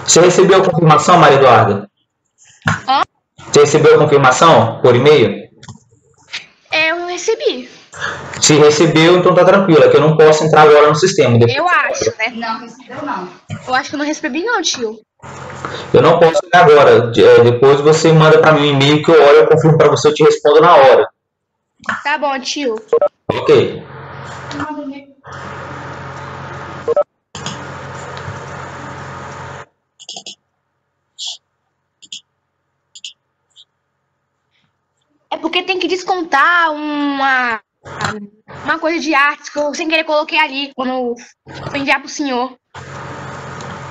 Você recebeu a confirmação, Maria Eduarda? Hã? Você recebeu a confirmação por e-mail? Eu não recebi. Se recebeu, então tá tranquilo, é que eu não posso entrar agora no sistema. Eu acho, né? Não, recebeu não. Eu acho que eu não recebi não, tio. Eu não posso ir agora. Depois você manda para mim um e-mail que eu olho, eu confirmo para você, eu te respondo na hora. Tá bom, tio. Ok. É porque tem que descontar uma coisa de artes que eu sem querer coloquei ali quando eu enviar pro senhor.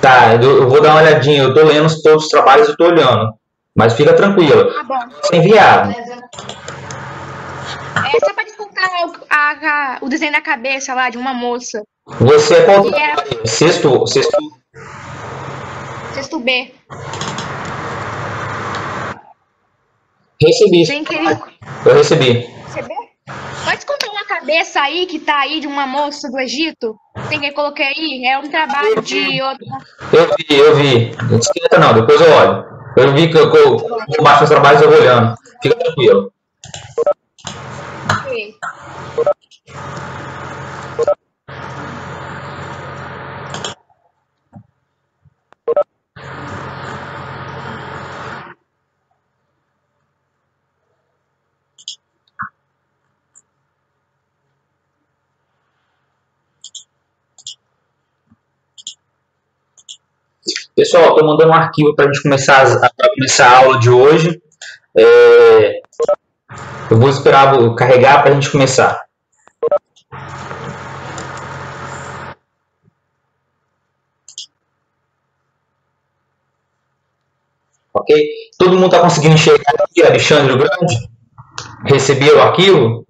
Tá, eu vou dar uma olhadinha. Eu tô lendo todos os trabalhos e tô olhando. Mas fica tranquila. Tá bom. Sem enviado. É só pra descontar o desenho da cabeça lá de uma moça. Você é qual? Que era Sexto. sexto B. Recebi. Sem querer. Eu recebi. Receber? Pode descontar uma cabeça aí que tá aí de uma moça do Egito? Sem que eu coloquei aí? É um trabalho de outra. Eu vi. Não esquenta não, depois eu olho. Eu vi que eu baixo os trabalhos e eu vou olhando. Fica tranquilo. Ok. Pessoal, estou mandando um arquivo para a gente começar a aula de hoje. Eu vou esperar carregar para a gente começar. Ok? Todo mundo está conseguindo enxergar aqui, Alexandre o Grande? Recebeu o arquivo?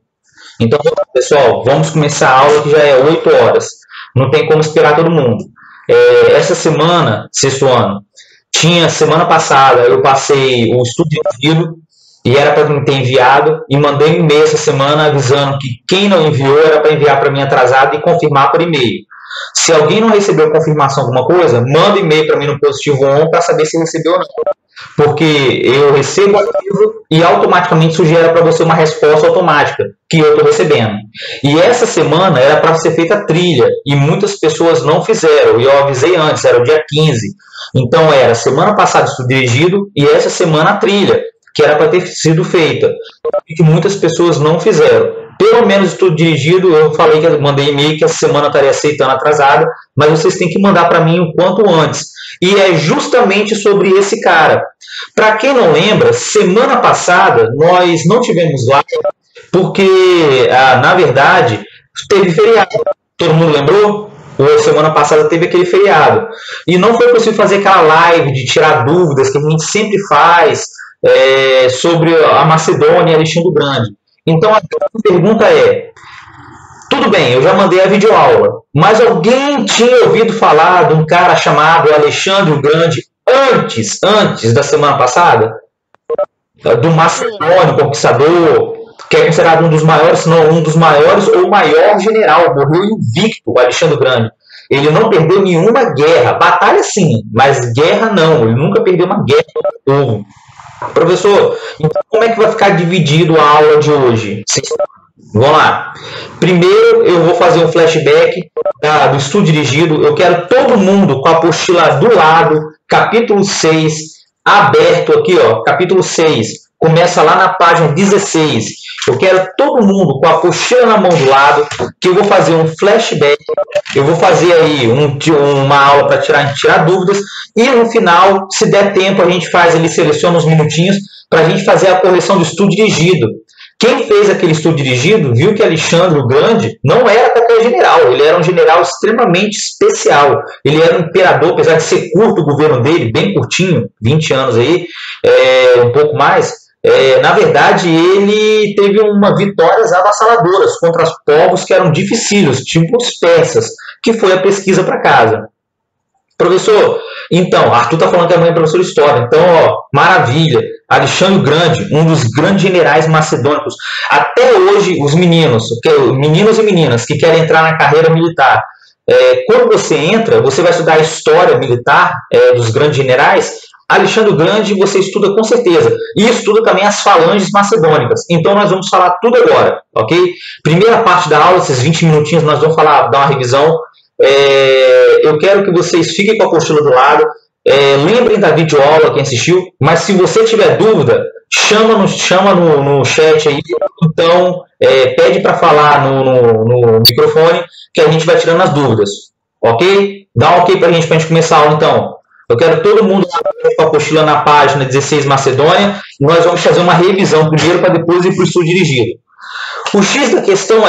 Então, pessoal, vamos começar a aula que já é 8 horas. Não tem como esperar todo mundo. Essa semana, sexto ano, semana passada eu passei o estudo dirigido e era para mim ter enviado e mandei um e-mail essa semana avisando que quem não enviou era para enviar para mim atrasado e confirmar por e-mail. Se alguém não recebeu confirmação de alguma coisa, manda e-mail para mim no positivo on para saber se recebeu ou não. Porque eu recebo o arquivo e automaticamente sugere para você uma resposta automática que eu estou recebendo. E essa semana era para ser feita a trilha e muitas pessoas não fizeram. E eu avisei antes, era o dia 15. Então era semana passada estudo dirigido e essa semana a trilha, que era para ter sido feita. E que muitas pessoas não fizeram. Pelo menos estudo dirigido, eu falei que eu mandei e-mail que essa semana estaria aceitando atrasada, mas vocês têm que mandar para mim o quanto antes. E é justamente sobre esse cara. Para quem não lembra, semana passada nós não tivemos live porque, na verdade, teve feriado. Todo mundo lembrou? Semana passada teve aquele feriado. E não foi possível fazer aquela live de tirar dúvidas que a gente sempre faz sobre a Macedônia e Alexandre o Grande. Então a pergunta é, tudo bem, eu já mandei a videoaula, mas alguém tinha ouvido falar de um cara chamado Alexandre o Grande antes da semana passada? Do Macedônio, conquistador, que é considerado um dos maiores, se não um dos maiores, ou o maior general, morreu invicto, o Alexandre o Grande. Ele não perdeu nenhuma guerra, batalha sim, mas guerra não, ele nunca perdeu uma guerra com o povo. Professor, então como é que vai ficar dividido a aula de hoje? Vamos lá. Primeiro eu vou fazer um flashback do estudo dirigido. Eu quero todo mundo com a apostila do lado, capítulo 6, aberto aqui, ó, capítulo 6. Começa lá na página 16. Eu quero todo mundo com a apostila na mão do lado, que eu vou fazer um flashback. Eu vou fazer aí uma aula para tirar dúvidas. E no final, se der tempo, a gente faz ali, seleciona uns minutinhos para a gente fazer a correção do estudo dirigido. Quem fez aquele estudo dirigido viu que Alexandre o Grande não era qualquer general, ele era um general extremamente especial. Ele era um imperador, apesar de ser curto o governo dele, bem curtinho, 20 anos aí, um pouco mais. Na verdade, ele teve vitórias avassaladoras contra os povos que eram dificílios, tipo os persas, que foi a pesquisa para casa. Professor, então, Arthur está falando que a mãe é professor de história, então, ó, maravilha. Alexandre o Grande, um dos grandes generais macedônicos. Até hoje, os meninos e meninas que querem entrar na carreira militar, quando você entra, você vai estudar a história militar dos grandes generais. Alexandre o Grande você estuda com certeza. E estuda também as falanges macedônicas. Então nós vamos falar tudo agora, ok? Primeira parte da aula, esses 20 minutinhos, nós vamos dar uma revisão. Eu quero que vocês fiquem com a apostila do lado. Lembrem da videoaula, quem assistiu. Mas se você tiver dúvida, chama no chat aí. Então, pede para falar no microfone, que a gente vai tirando as dúvidas. Ok? Dá um ok para a gente começar a aula, então. Eu quero todo mundo com a apostila na página 16 Macedônia. E nós vamos fazer uma revisão primeiro para depois ir para o estudo dirigido. O X da questão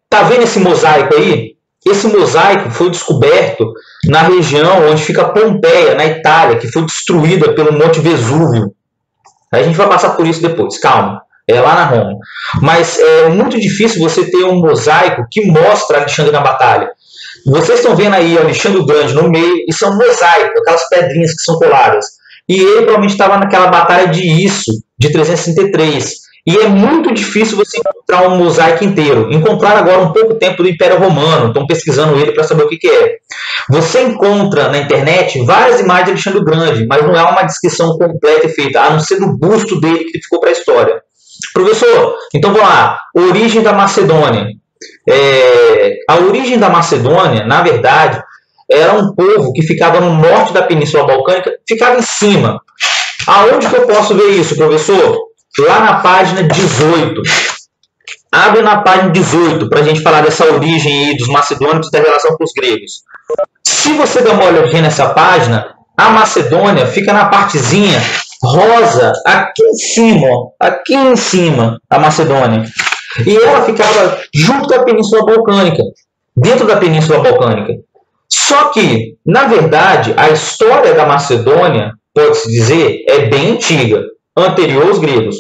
tá vendo esse mosaico aí? Esse mosaico foi descoberto na região onde fica Pompeia, na Itália, que foi destruída pelo Monte Vesúvio. A gente vai passar por isso depois, calma. Lá na Roma. Mas é muito difícil você ter um mosaico que mostra Alexandre na batalha. Vocês estão vendo aí Alexandre o Grande no meio, e são mosaicos, aquelas pedrinhas que são coladas. E ele provavelmente estava naquela batalha de Isso, de 363. E é muito difícil você encontrar um mosaico inteiro. Encontraram agora um pouco tempo do Império Romano, estão pesquisando ele para saber o que é. Você encontra na internet várias imagens de Alexandre o Grande, mas não é uma descrição completa e feita, a não ser do busto dele que ficou para a história. Professor, então vamos lá. Origem da Macedônia. A origem da Macedônia, na verdade, era um povo que ficava no norte da Península Balcânica, ficava em cima. Aonde que eu posso ver isso, professor? Lá na página 18. Abre na página 18 para a gente falar dessa origem aí dos macedônicos e da relação com os gregos. Se você der uma olhadinha nessa página, a Macedônia fica na partezinha rosa, aqui em cima, a Macedônia. E ela ficava junto da Península Balcânica, dentro da Península Balcânica. Só que, na verdade, a história da Macedônia, pode-se dizer, é bem antiga, anterior aos gregos.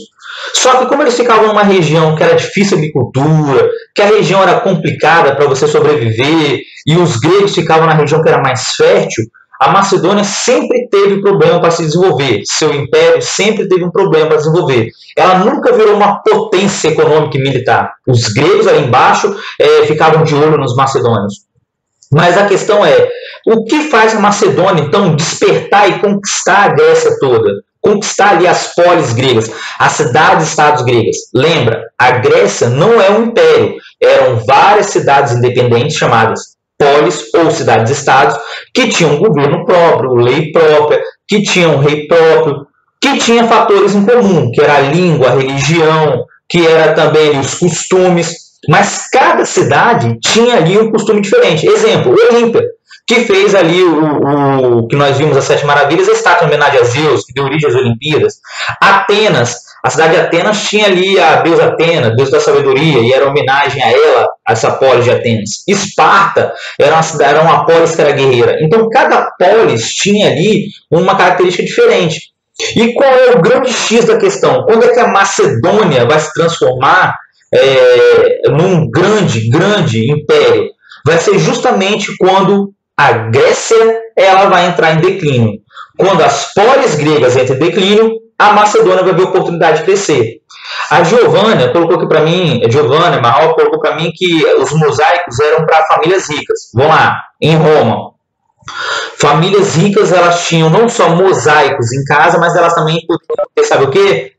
Só que como eles ficavam numa região que era difícil de agricultura, que a região era complicada para você sobreviver, e os gregos ficavam na região que era mais fértil, a Macedônia sempre teve problema para se desenvolver. Seu império sempre teve um problema para desenvolver. Ela nunca virou uma potência econômica e militar. Os gregos ali embaixo ficavam de olho nos macedônios. Mas a questão é, o que faz a Macedônia, então, despertar e conquistar a Grécia toda? Conquistar ali as polis gregas, as cidades-estados gregas. Lembra, a Grécia não é um império. Eram várias cidades independentes chamadas polis ou cidades-estados, que tinham um governo próprio, lei própria, que tinham um rei próprio, que tinha fatores em comum, que era a língua, a religião, que era também os costumes, mas cada cidade tinha ali um costume diferente. Exemplo, Olímpia, que fez ali o que nós vimos as Sete Maravilhas, a estátua em homenagem a Zeus, que deu origem às Olimpíadas. Atenas, a cidade de Atenas tinha ali a deusa Atena, deusa da sabedoria, e era homenagem a ela, a essa polis de Atenas. Esparta era uma polis que era guerreira. Então, cada polis tinha ali uma característica diferente. E qual é o grande X da questão? Quando é que a Macedônia vai se transformar num grande império? Vai ser justamente quando a Grécia ela vai entrar em declínio. Quando as polis gregas entram em declínio, a Macedônia vai ver a oportunidade de crescer. A Giovânia colocou aqui para mim, Giovânia Marral colocou para mim que os mosaicos eram para famílias ricas. Vamos lá, em Roma. Famílias ricas, elas tinham não só mosaicos em casa, mas elas também podiam ter, sabe o quê?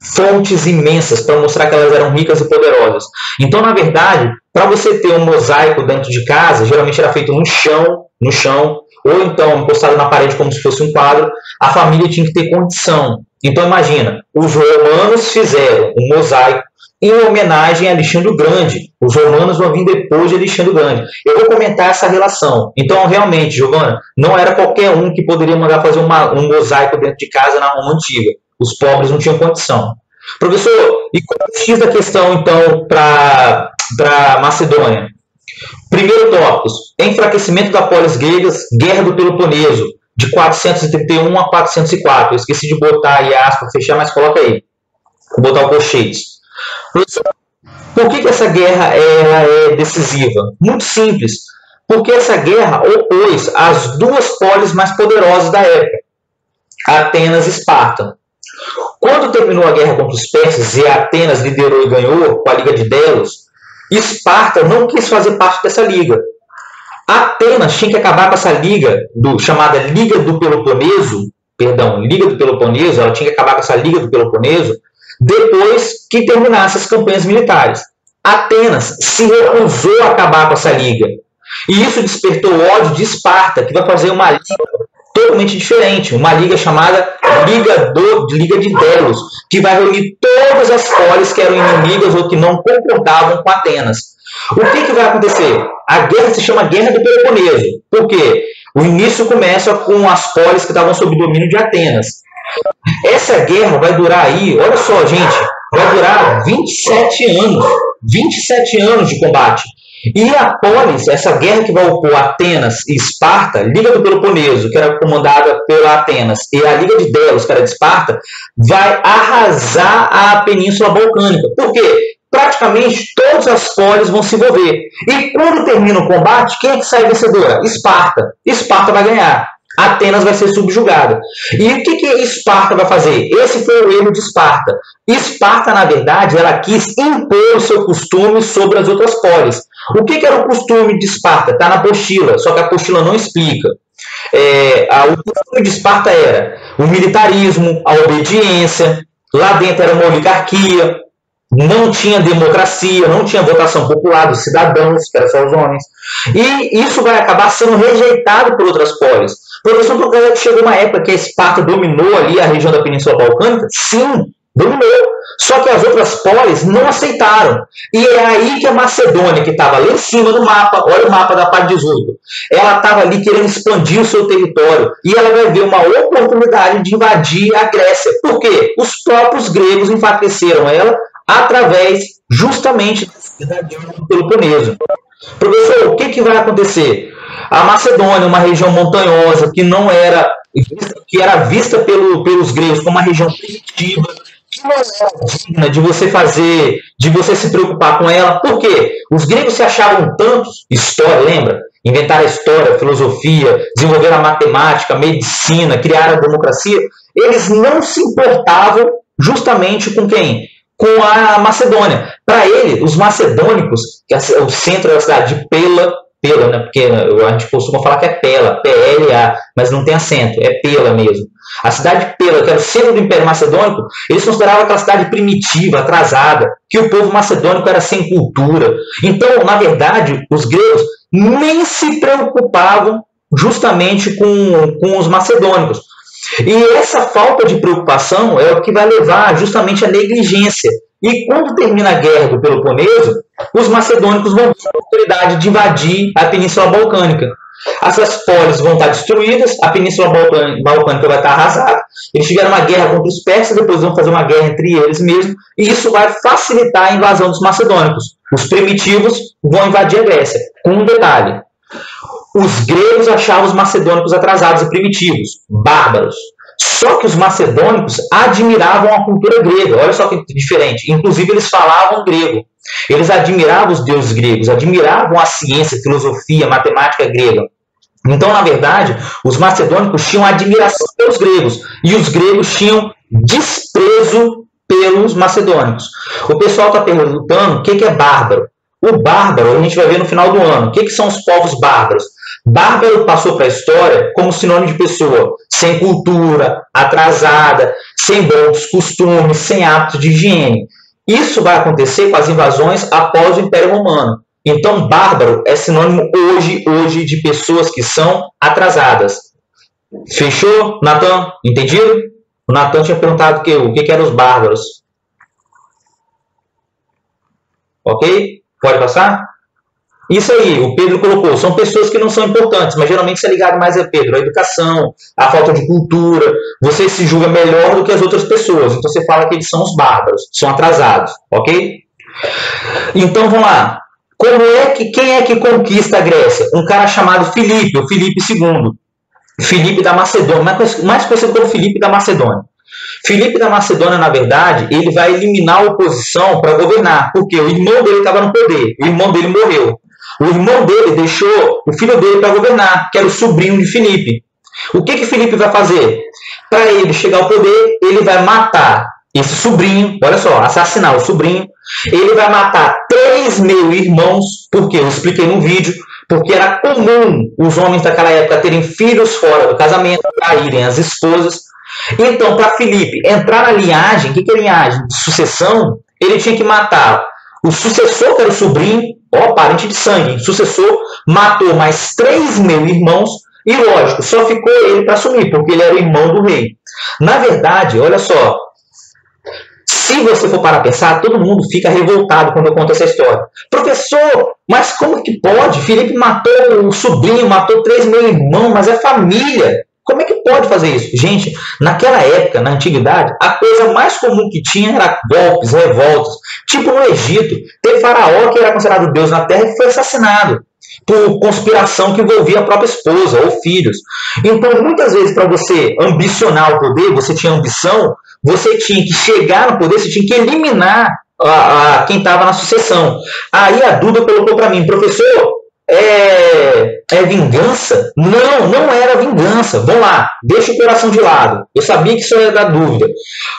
Fontes imensas para mostrar que elas eram ricas e poderosas. Então, na verdade, para você ter um mosaico dentro de casa, geralmente era feito no chão, ou então encostado na parede como se fosse um quadro, a família tinha que ter condição. Então, imagina, os romanos fizeram um mosaico em homenagem a Alexandre o Grande. Os romanos vão vir depois de Alexandre o Grande. Eu vou comentar essa relação. Então, realmente, Giovana, não era qualquer um que poderia mandar fazer um mosaico dentro de casa na Roma antiga. Os pobres não tinham condição. Professor, e qual é o X da questão, então, para Macedônia? Primeiro tópico, enfraquecimento da polis gregas, guerra do Peloponeso, de 431 a 404. Eu esqueci de botar aí a aspa, fechar, mas coloca aí. Vou botar o colchete. Por que essa guerra é decisiva? Muito simples. Porque essa guerra opôs as duas polis mais poderosas da época, Atenas e Esparta. Quando terminou a guerra contra os persas e Atenas liderou e ganhou com a Liga de Delos, Esparta não quis fazer parte dessa liga. Atenas tinha que acabar com essa liga, chamada Liga do Peloponeso, Liga do Peloponeso, ela tinha que acabar com essa Liga do Peloponeso depois que terminasse as campanhas militares. Atenas se recusou a acabar com essa liga. E isso despertou o ódio de Esparta, que vai fazer uma liga totalmente diferente, uma liga chamada Liga de Delos, que vai reunir todas as polis que eram inimigas ou que não concordavam com Atenas. O que vai acontecer? A guerra se chama Guerra do Peloponeso. Por quê? O início começa com as polis que estavam sob domínio de Atenas. Essa guerra vai durar aí, olha só, gente, vai durar 27 anos. 27 anos de combate. E a polis, essa guerra que vai opor Atenas e Esparta, Liga do Peloponeso, que era comandada pela Atenas, e a Liga de Delos, que era de Esparta, vai arrasar a Península Balcânica. Por quê? Praticamente todas as polis vão se envolver. E quando termina o combate, quem é que sai vencedora? Esparta. Esparta vai ganhar. Atenas vai ser subjugada. E o que Esparta vai fazer? Esse foi o erro de Esparta. Esparta, na verdade, ela quis impor o seu costume sobre as outras polis. O que era o costume de Esparta? Está na apostila, só que a apostila não explica. O costume de Esparta era o militarismo, a obediência, lá dentro era uma oligarquia, não tinha democracia, não tinha votação popular dos cidadãos, que eram só os homens. E isso vai acabar sendo rejeitado por outras polis. Professor, por que chegou uma época que a Esparta dominou ali a região da Península Balcânica? Sim, dominou. Só que as outras polis não aceitaram. E é aí que a Macedônia, que estava lá em cima no mapa, olha o mapa da parte 18, ela estava ali querendo expandir o seu território. E ela vai ver uma oportunidade de invadir a Grécia. Por quê? Os próprios gregos enfraqueceram ela através justamente da guerra do Peloponeso. Professor, o que vai acontecer? A Macedônia, uma região montanhosa que não era, que era vista pelos gregos como uma região primitiva, que não era digna de você fazer, de você se preocupar com ela. Por quê? Os gregos se achavam tantos, história, lembra? Inventaram a história, a filosofia, desenvolveram a matemática, a medicina, criaram a democracia. Eles não se importavam justamente com quem? Com a Macedônia. Para ele, os macedônicos, que é o centro da cidade de Pela, né? Porque a gente costuma falar que é Pela, P-L-A, mas não tem acento, é Pela mesmo. A cidade de Pela, que era o centro do Império Macedônico, eles consideravam aquela cidade primitiva, atrasada, que o povo macedônico era sem cultura. Então, na verdade, os gregos nem se preocupavam justamente com os macedônicos. E essa falta de preocupação é o que vai levar justamente à negligência. E quando termina a guerra do Peloponeso, os macedônicos vão ter a oportunidade de invadir a Península Balcânica. Essas polis vão estar destruídas, a Península Balcânica vai estar arrasada. Eles tiveram uma guerra contra os persas, depois vão fazer uma guerra entre eles mesmos, e isso vai facilitar a invasão dos macedônicos. Os primitivos vão invadir a Grécia. Com um detalhe: os gregos achavam os macedônicos atrasados e primitivos, bárbaros. Só que os macedônicos admiravam a cultura grega. Olha só que diferente. Inclusive, eles falavam grego. Eles admiravam os deuses gregos, admiravam a ciência, filosofia, matemática grega. Então, na verdade, os macedônicos tinham admiração pelos gregos e os gregos tinham desprezo pelos macedônicos. O pessoal está perguntando o que é bárbaro. O bárbaro, a gente vai ver no final do ano. O que são os povos bárbaros? Bárbaro passou para a história como sinônimo de pessoa sem cultura, atrasada, sem bons costumes, sem hábitos de higiene. Isso vai acontecer com as invasões após o Império Romano. Então, bárbaro é sinônimo hoje de pessoas que são atrasadas. Fechou, Natan? Entendido? O Natan tinha perguntado o que eram os bárbaros. Ok? Pode passar? Isso aí, o Pedro colocou, são pessoas que não são importantes, mas geralmente isso é ligado mais a Pedro, a educação, a falta de cultura, você se julga melhor do que as outras pessoas, então você fala que eles são os bárbaros, são atrasados, ok? Então vamos lá, quem é que conquista a Grécia? Um cara chamado Filipe, o Filipe II, Filipe da Macedônia, mais conhecido como Filipe da Macedônia. Filipe da Macedônia, na verdade, ele vai eliminar a oposição para governar, porque o irmão dele estava no poder, o irmão dele morreu. O irmão dele deixou o filho dele para governar, que era o sobrinho de Filipe. O que Filipe vai fazer? Para ele chegar ao poder, ele vai matar esse sobrinho, olha só, assassinar o sobrinho. Ele vai matar 3 meio-irmãos, porque eu expliquei no vídeo, porque era comum os homens daquela época terem filhos fora do casamento, traírem as esposas. Então, para Filipe entrar na linhagem, o que é linhagem? De sucessão, ele tinha que matar o sucessor, que era o sobrinho, parente de sangue, o sucessor matou mais 3 meio-irmãos, e lógico, só ficou ele para assumir, porque ele era o irmão do rei. Na verdade, olha só, se você for parar a pensar, todo mundo fica revoltado quando eu conto essa história. Professor, mas como que pode? Filipe matou o sobrinho, matou 3 meio-irmãos, mas é família. Como é que pode fazer isso? Gente, naquela época, na antiguidade, a coisa mais comum que tinha era golpes, revoltas. Tipo no Egito, teve Faraó, que era considerado Deus na terra, que foi assassinado por conspiração que envolvia a própria esposa ou filhos. Então, muitas vezes, para você ambicionar o poder, você tinha ambição, você tinha que chegar no poder, você tinha que eliminar quem estava na sucessão. Aí a Duda colocou para mim, professor, é vingança? Não era vingança. Vamos lá, deixa o coração de lado. Eu sabia que isso ia dar dúvida.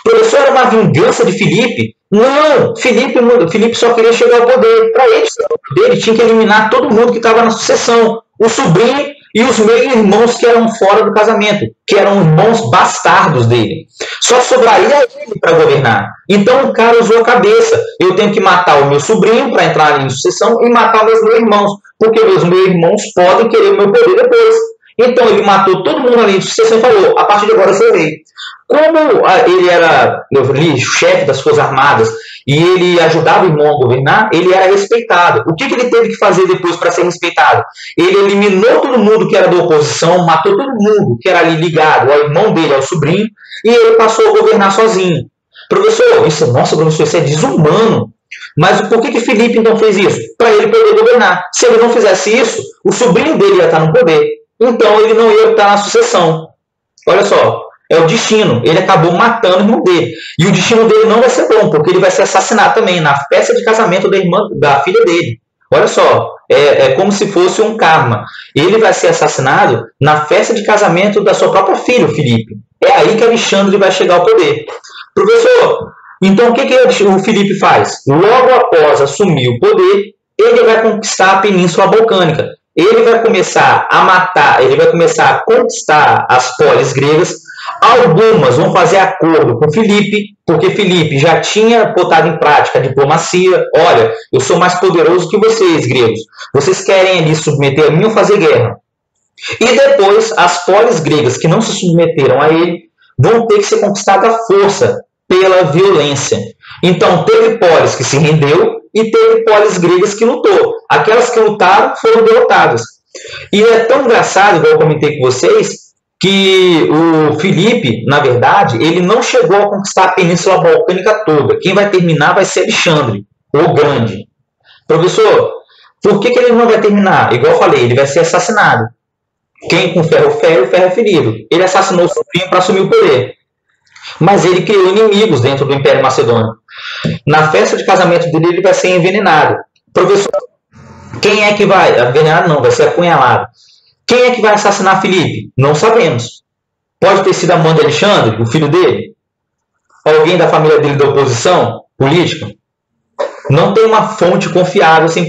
Professor, era uma vingança de Filipe? Não, Filipe só queria chegar ao poder. Para ele chegar ao poder, ele tinha que eliminar todo mundo que estava na sucessão. O sobrinho e os meio-irmãos que eram fora do casamento, que eram irmãos bastardos dele. Só sobraria ele para governar. Então o cara usou a cabeça. Eu tenho que matar o meu sobrinho para entrar em sucessão e matar meus meus-irmãos, porque meus meus-irmãos podem querer o meu poder depois. Então ele matou todo mundo ali em sucessão e falou, a partir de agora eu sou rei. Como ele era o chefe das Forças Armadas e ele ajudava o irmão a governar, ele era respeitado. O que ele teve que fazer depois para ser respeitado? Ele eliminou todo mundo que era da oposição, matou todo mundo que era ali ligado ao irmão dele, ao sobrinho, e ele passou a governar sozinho. Professor, isso é desumano. Mas por que Filipe então fez isso? Para ele poder governar. Se ele não fizesse isso, o sobrinho dele ia estar no poder. Então ele não ia estar na sucessão. Olha só. É o destino. Ele acabou matando o irmão dele. E o destino dele não vai ser bom, porque ele vai ser assassinado também na festa de casamento da filha dele. Olha só, é como se fosse um karma. Ele vai ser assassinado na festa de casamento da sua própria filha, o Filipe. É aí que Alexandre vai chegar ao poder. Professor, então o que o Filipe faz? Logo após assumir o poder, ele vai conquistar a Península Balcânica. Ele vai começar a matar, ele vai começar a conquistar as polis gregas. Algumas vão fazer acordo com Filipe, porque Filipe já tinha botado em prática a diplomacia. Olha, eu sou mais poderoso que vocês, gregos. Vocês querem ali submeter a mim ou fazer guerra? E depois, as polis gregas que não se submeteram a ele vão ter que ser conquistadas à força, pela violência. Então, teve polis que se rendeu e teve polis gregas que lutou. Aquelas que lutaram foram derrotadas. E é tão engraçado, igual eu comentei com vocês, que o Filipe, na verdade, ele não chegou a conquistar a Península Balcânica toda. Quem vai terminar vai ser Alexandre, o Grande. Professor, por que ele não vai terminar? Igual eu falei, ele vai ser assassinado. Quem com ferro fere, o ferro é ferido. Ele assassinou o sobrinho para assumir o poder. Mas ele criou inimigos dentro do Império Macedônio. Na festa de casamento dele, ele vai ser envenenado. Professor, quem é que vai? Envenenado não, vai ser apunhalado. Quem é que vai assassinar Filipe? Não sabemos. Pode ter sido a mãe de Alexandre, o filho dele? Alguém da família dele da oposição política? Não tem uma fonte confiável 100%.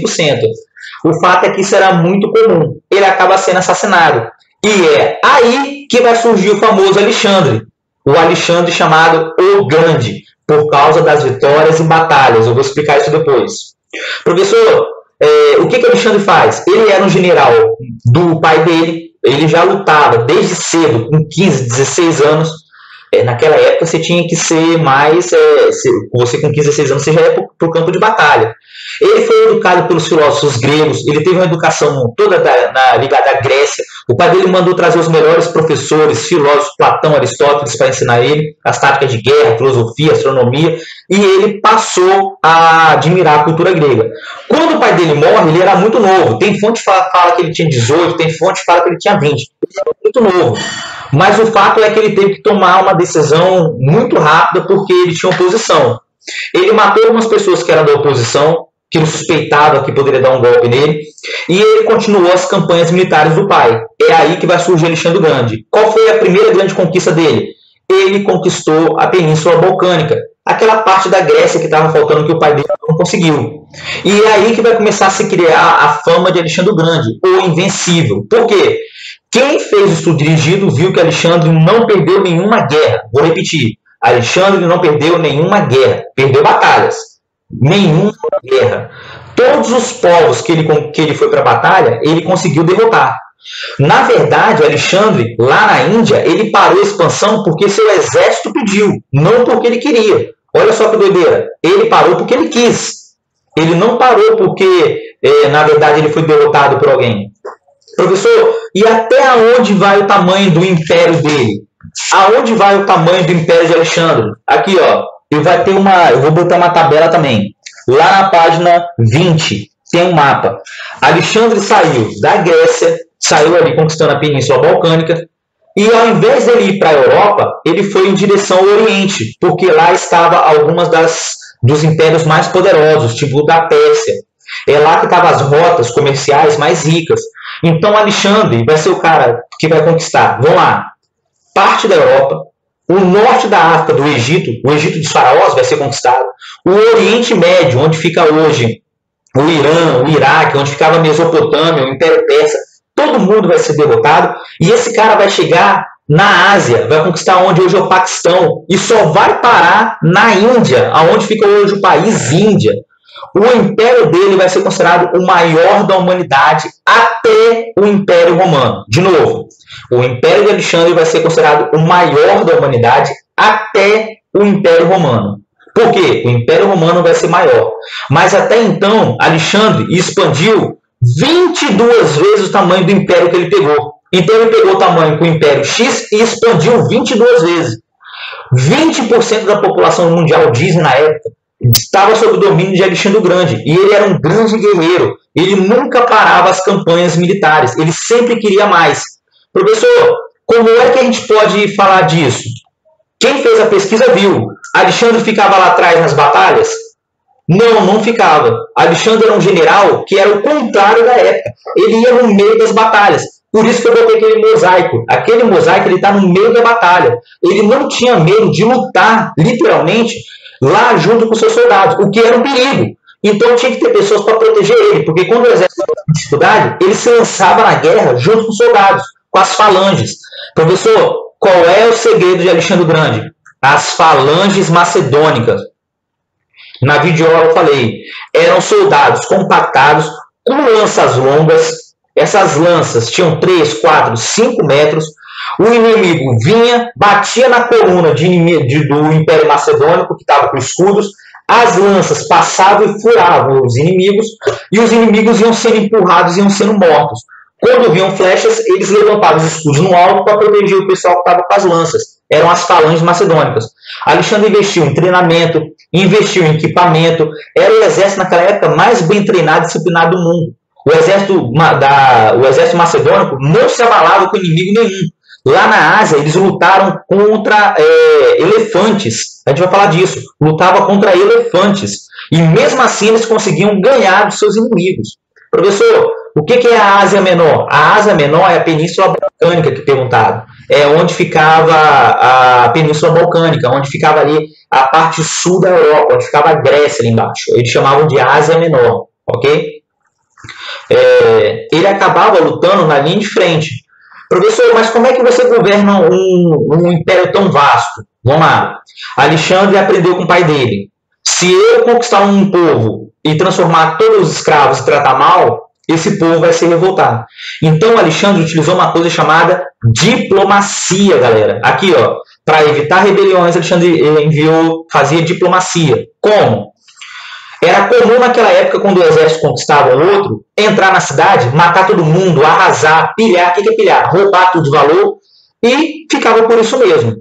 O fato é que isso era muito comum. Ele acaba sendo assassinado. E é aí que vai surgir o famoso Alexandre. O Alexandre chamado O Grande, por causa das vitórias e batalhas. Eu vou explicar isso depois. Professor, o que Alexandre faz? Ele era um general do pai dele, ele já lutava desde cedo, com 15, 16 anos. Naquela época você tinha que ser mais... você com 15, 16 anos você já ia para o campo de batalha. Ele foi educado pelos filósofos gregos, ele teve uma educação toda ligada à Grécia. O pai dele mandou trazer os melhores professores, filósofos, Platão, Aristóteles, para ensinar ele as táticas de guerra, filosofia, astronomia, e ele passou a admirar a cultura grega. Quando o pai dele morre, ele era muito novo. Tem fonte que fala que ele tinha 18, tem fonte que fala que ele tinha 20. Ele era muito novo. Mas o fato é que ele teve que tomar uma decisão muito rápida porque ele tinha oposição. Ele matou algumas pessoas que eram da oposição, que ele suspeitava que poderia dar um golpe nele, e ele continuou as campanhas militares do pai. É aí que vai surgir Alexandre o Grande. Qual foi a primeira grande conquista dele? Ele conquistou a Península Balcânica, aquela parte da Grécia que estava faltando, que o pai dele não conseguiu. E é aí que vai começar a se criar a fama de Alexandre o Grande, o Invencível. Por quê? Quem fez o estudo dirigido viu que Alexandre não perdeu nenhuma guerra. Vou repetir. Alexandre não perdeu nenhuma guerra. Perdeu batalhas. Nenhuma guerra. Todos os povos que ele foi para a batalha, ele conseguiu derrotar. Na verdade, Alexandre, lá na Índia, ele parou a expansão porque seu exército pediu, não porque ele queria. Olha só que doideira. Ele parou porque ele quis. Ele não parou porque, na verdade, ele foi derrotado por alguém. Professor, e até onde vai o tamanho do império dele? Aonde vai o tamanho do império de Alexandre? Aqui, ó. Eu vou botar uma tabela também. Lá na página 20 tem um mapa. Alexandre saiu da Grécia, saiu ali conquistando a Península Balcânica, e ao invés dele ir para a Europa, ele foi em direção ao Oriente, porque lá estava algumas dos impérios mais poderosos, tipo o da Pérsia. É lá que estavam as rotas comerciais mais ricas. Então Alexandre vai ser o cara que vai conquistar, vamos lá, parte da Europa, o norte da África, do Egito, o Egito dos faraós vai ser conquistado, o Oriente Médio, onde fica hoje o Irã, o Iraque, onde ficava a Mesopotâmia, o Império Persa, todo mundo vai ser derrotado, e esse cara vai chegar na Ásia, vai conquistar onde hoje é o Paquistão, e só vai parar na Índia, onde fica hoje o país Índia. O império dele vai ser considerado o maior da humanidade até o Império Romano. De novo, o Império de Alexandre vai ser considerado o maior da humanidade até o Império Romano. Por quê? O Império Romano vai ser maior. Mas até então, Alexandre expandiu 22 vezes o tamanho do império que ele pegou. Então ele pegou o tamanho com o Império X e expandiu 22 vezes. 20% da população mundial, dizem na época, estava sob o domínio de Alexandre o Grande. E ele era um grande guerreiro. Ele nunca parava as campanhas militares. Ele sempre queria mais. Professor, como é que a gente pode falar disso? Quem fez a pesquisa viu. Alexandre ficava lá atrás nas batalhas? Não, não ficava. Alexandre era um general que era o contrário da época. Ele ia no meio das batalhas. Por isso que eu botei aquele mosaico. Aquele mosaico ele está no meio da batalha. Ele não tinha medo de lutar, literalmente, lá junto com seus soldados, o que era um perigo. Então tinha que ter pessoas para proteger ele, porque quando o exército estava em dificuldade, ele se lançava na guerra junto com os soldados, com as falanges. Professor, qual é o segredo de Alexandre o Grande? As falanges macedônicas. Na videoaula eu falei, eram soldados compactados, com lanças longas. Essas lanças tinham 3, 4, 5 metros. O inimigo vinha, batia na coluna do Império Macedônico, que estava com escudos, as lanças passavam e furavam os inimigos, e os inimigos iam sendo empurrados, iam sendo mortos. Quando vinham flechas, eles levantavam os escudos no alto para proteger o pessoal que estava com as lanças. Eram as falanges macedônicas. Alexandre investiu em treinamento, investiu em equipamento, era o exército naquela época mais bem treinado e disciplinado do mundo. O exército macedônico não se abalava com inimigo nenhum. Lá na Ásia, eles lutaram contra elefantes. A gente vai falar disso. Lutava contra elefantes. E mesmo assim, eles conseguiam ganhar dos seus inimigos. Professor, o que é a Ásia Menor? A Ásia Menor é a Península Balcânica, que perguntaram. É onde ficava a Península Balcânica, onde ficava ali a parte sul da Europa, onde ficava a Grécia ali embaixo. Eles chamavam de Ásia Menor. Ok? Ele acabava lutando na linha de frente. Professor, mas como é que você governa um império tão vasto? Vamos lá. Alexandre aprendeu com o pai dele. Se eu conquistar um povo e transformar todos os escravos e tratar mal, esse povo vai se revoltar. Então Alexandre utilizou uma coisa chamada diplomacia, galera. Aqui, ó, para evitar rebeliões, Alexandre fazia diplomacia. Como? Era comum naquela época, quando o exército conquistava o outro, entrar na cidade, matar todo mundo, arrasar, pilhar. O que é pilhar? Roubar tudo de valor, e ficava por isso mesmo.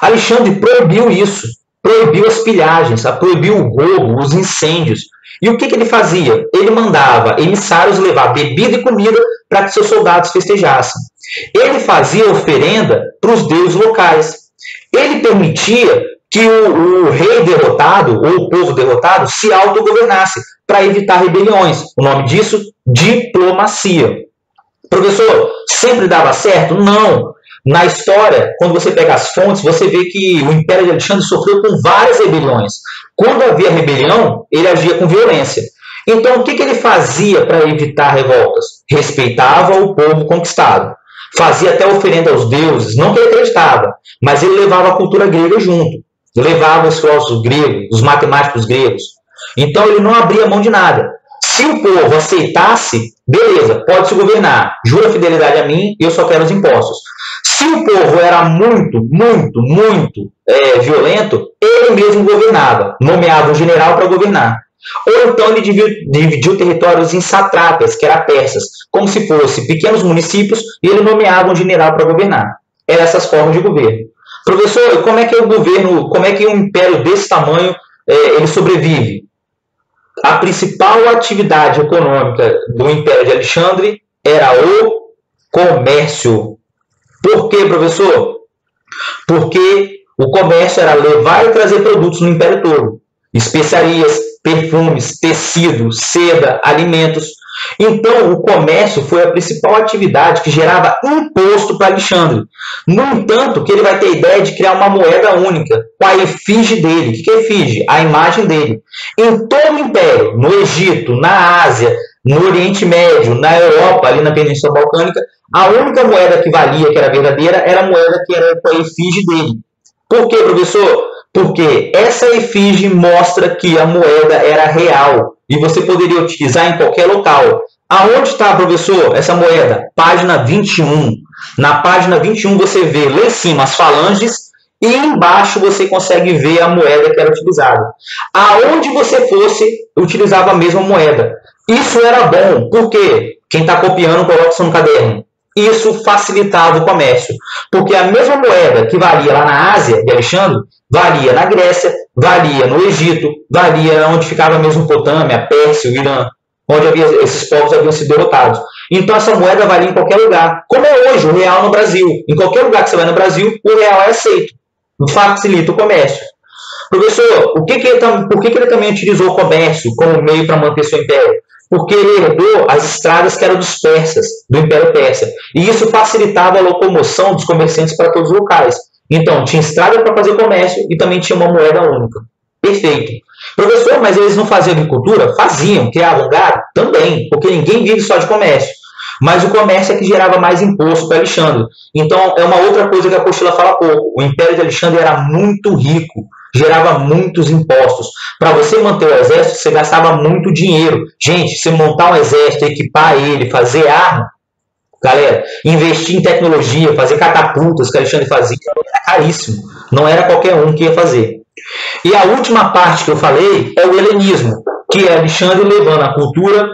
Alexandre proibiu isso, proibiu as pilhagens, proibiu o roubo, os incêndios. E o que ele fazia? Ele mandava emissários levar bebida e comida para que seus soldados festejassem. Ele fazia oferenda para os deuses locais. Ele permitia que o rei derrotado, ou o povo derrotado, se autogovernasse, para evitar rebeliões. O nome disso, diplomacia. Professor, sempre dava certo? Não. Na história, quando você pega as fontes, você vê que o Império de Alexandre sofreu com várias rebeliões. Quando havia rebelião, ele agia com violência. Então, o que ele fazia para evitar revoltas? Respeitava o povo conquistado. Fazia até oferenda aos deuses, não que ele acreditava, mas ele levava a cultura grega junto. Levava os filósofos gregos, os matemáticos gregos. Então, ele não abria mão de nada. Se o povo aceitasse, beleza, pode se governar. Jura fidelidade a mim e eu só quero os impostos. Se o povo era muito violento, ele mesmo governava. Nomeava um general para governar. Ou então ele dividiu territórios em satrápias, que eram persas, como se fossem pequenos municípios, e ele nomeava um general para governar. Eram essas formas de governo. Professor, como é que o governo, como é que um império desse tamanho ele sobrevive? A principal atividade econômica do Império de Alexandre era o comércio. Por quê, professor? Porque o comércio era levar e trazer produtos no Império todo. Especiarias, perfumes, tecido, seda, alimentos. Então, o comércio foi a principal atividade que gerava imposto para Alexandre. No entanto, que ele vai ter a ideia de criar uma moeda única, com a efígie dele. O que é efígie? A imagem dele. Em todo o Império, no Egito, na Ásia, no Oriente Médio, na Europa, ali na Península Balcânica, a única moeda que valia, que era verdadeira, era a moeda que era com a efígie dele. Por quê, professor? Porque essa efígie mostra que a moeda era real e você poderia utilizar em qualquer local. Aonde está, professor, essa moeda? Página 21. Na página 21 você vê lá em cima as falanges e embaixo você consegue ver a moeda que era utilizada. Aonde você fosse, utilizava a mesma moeda. Isso era bom, porque quem está copiando coloca isso no caderno. Isso facilitava o comércio, porque a mesma moeda que valia lá na Ásia de Alexandre, valia na Grécia, valia no Egito, valia onde ficava a Mesopotâmia, a Pérsia, o Irã, onde esses povos haviam sido derrotados. Então essa moeda valia em qualquer lugar, como é hoje o real no Brasil. Em qualquer lugar que você vai no Brasil, o real é aceito. Facilita o comércio. Professor, por que ele também utilizou o comércio como meio para manter seu império? Porque ele herdou as estradas que eram dos persas, do Império Persa. E isso facilitava a locomoção dos comerciantes para todos os locais. Então, tinha estrada para fazer comércio e também tinha uma moeda única. Perfeito. Professor, mas eles não faziam agricultura? Faziam. Criavam gado? Também, porque ninguém vive só de comércio. Mas o comércio é que gerava mais imposto para Alexandre. Então, é uma outra coisa que a apostila fala pouco. O Império de Alexandre era muito rico, gerava muitos impostos. Para você manter o exército, você gastava muito dinheiro. Gente, você montar um exército, equipar ele, fazer arma, galera, investir em tecnologia, fazer catapultas que Alexandre fazia, era caríssimo. Não era qualquer um que ia fazer. E a última parte que eu falei é o helenismo, que é Alexandre levando a cultura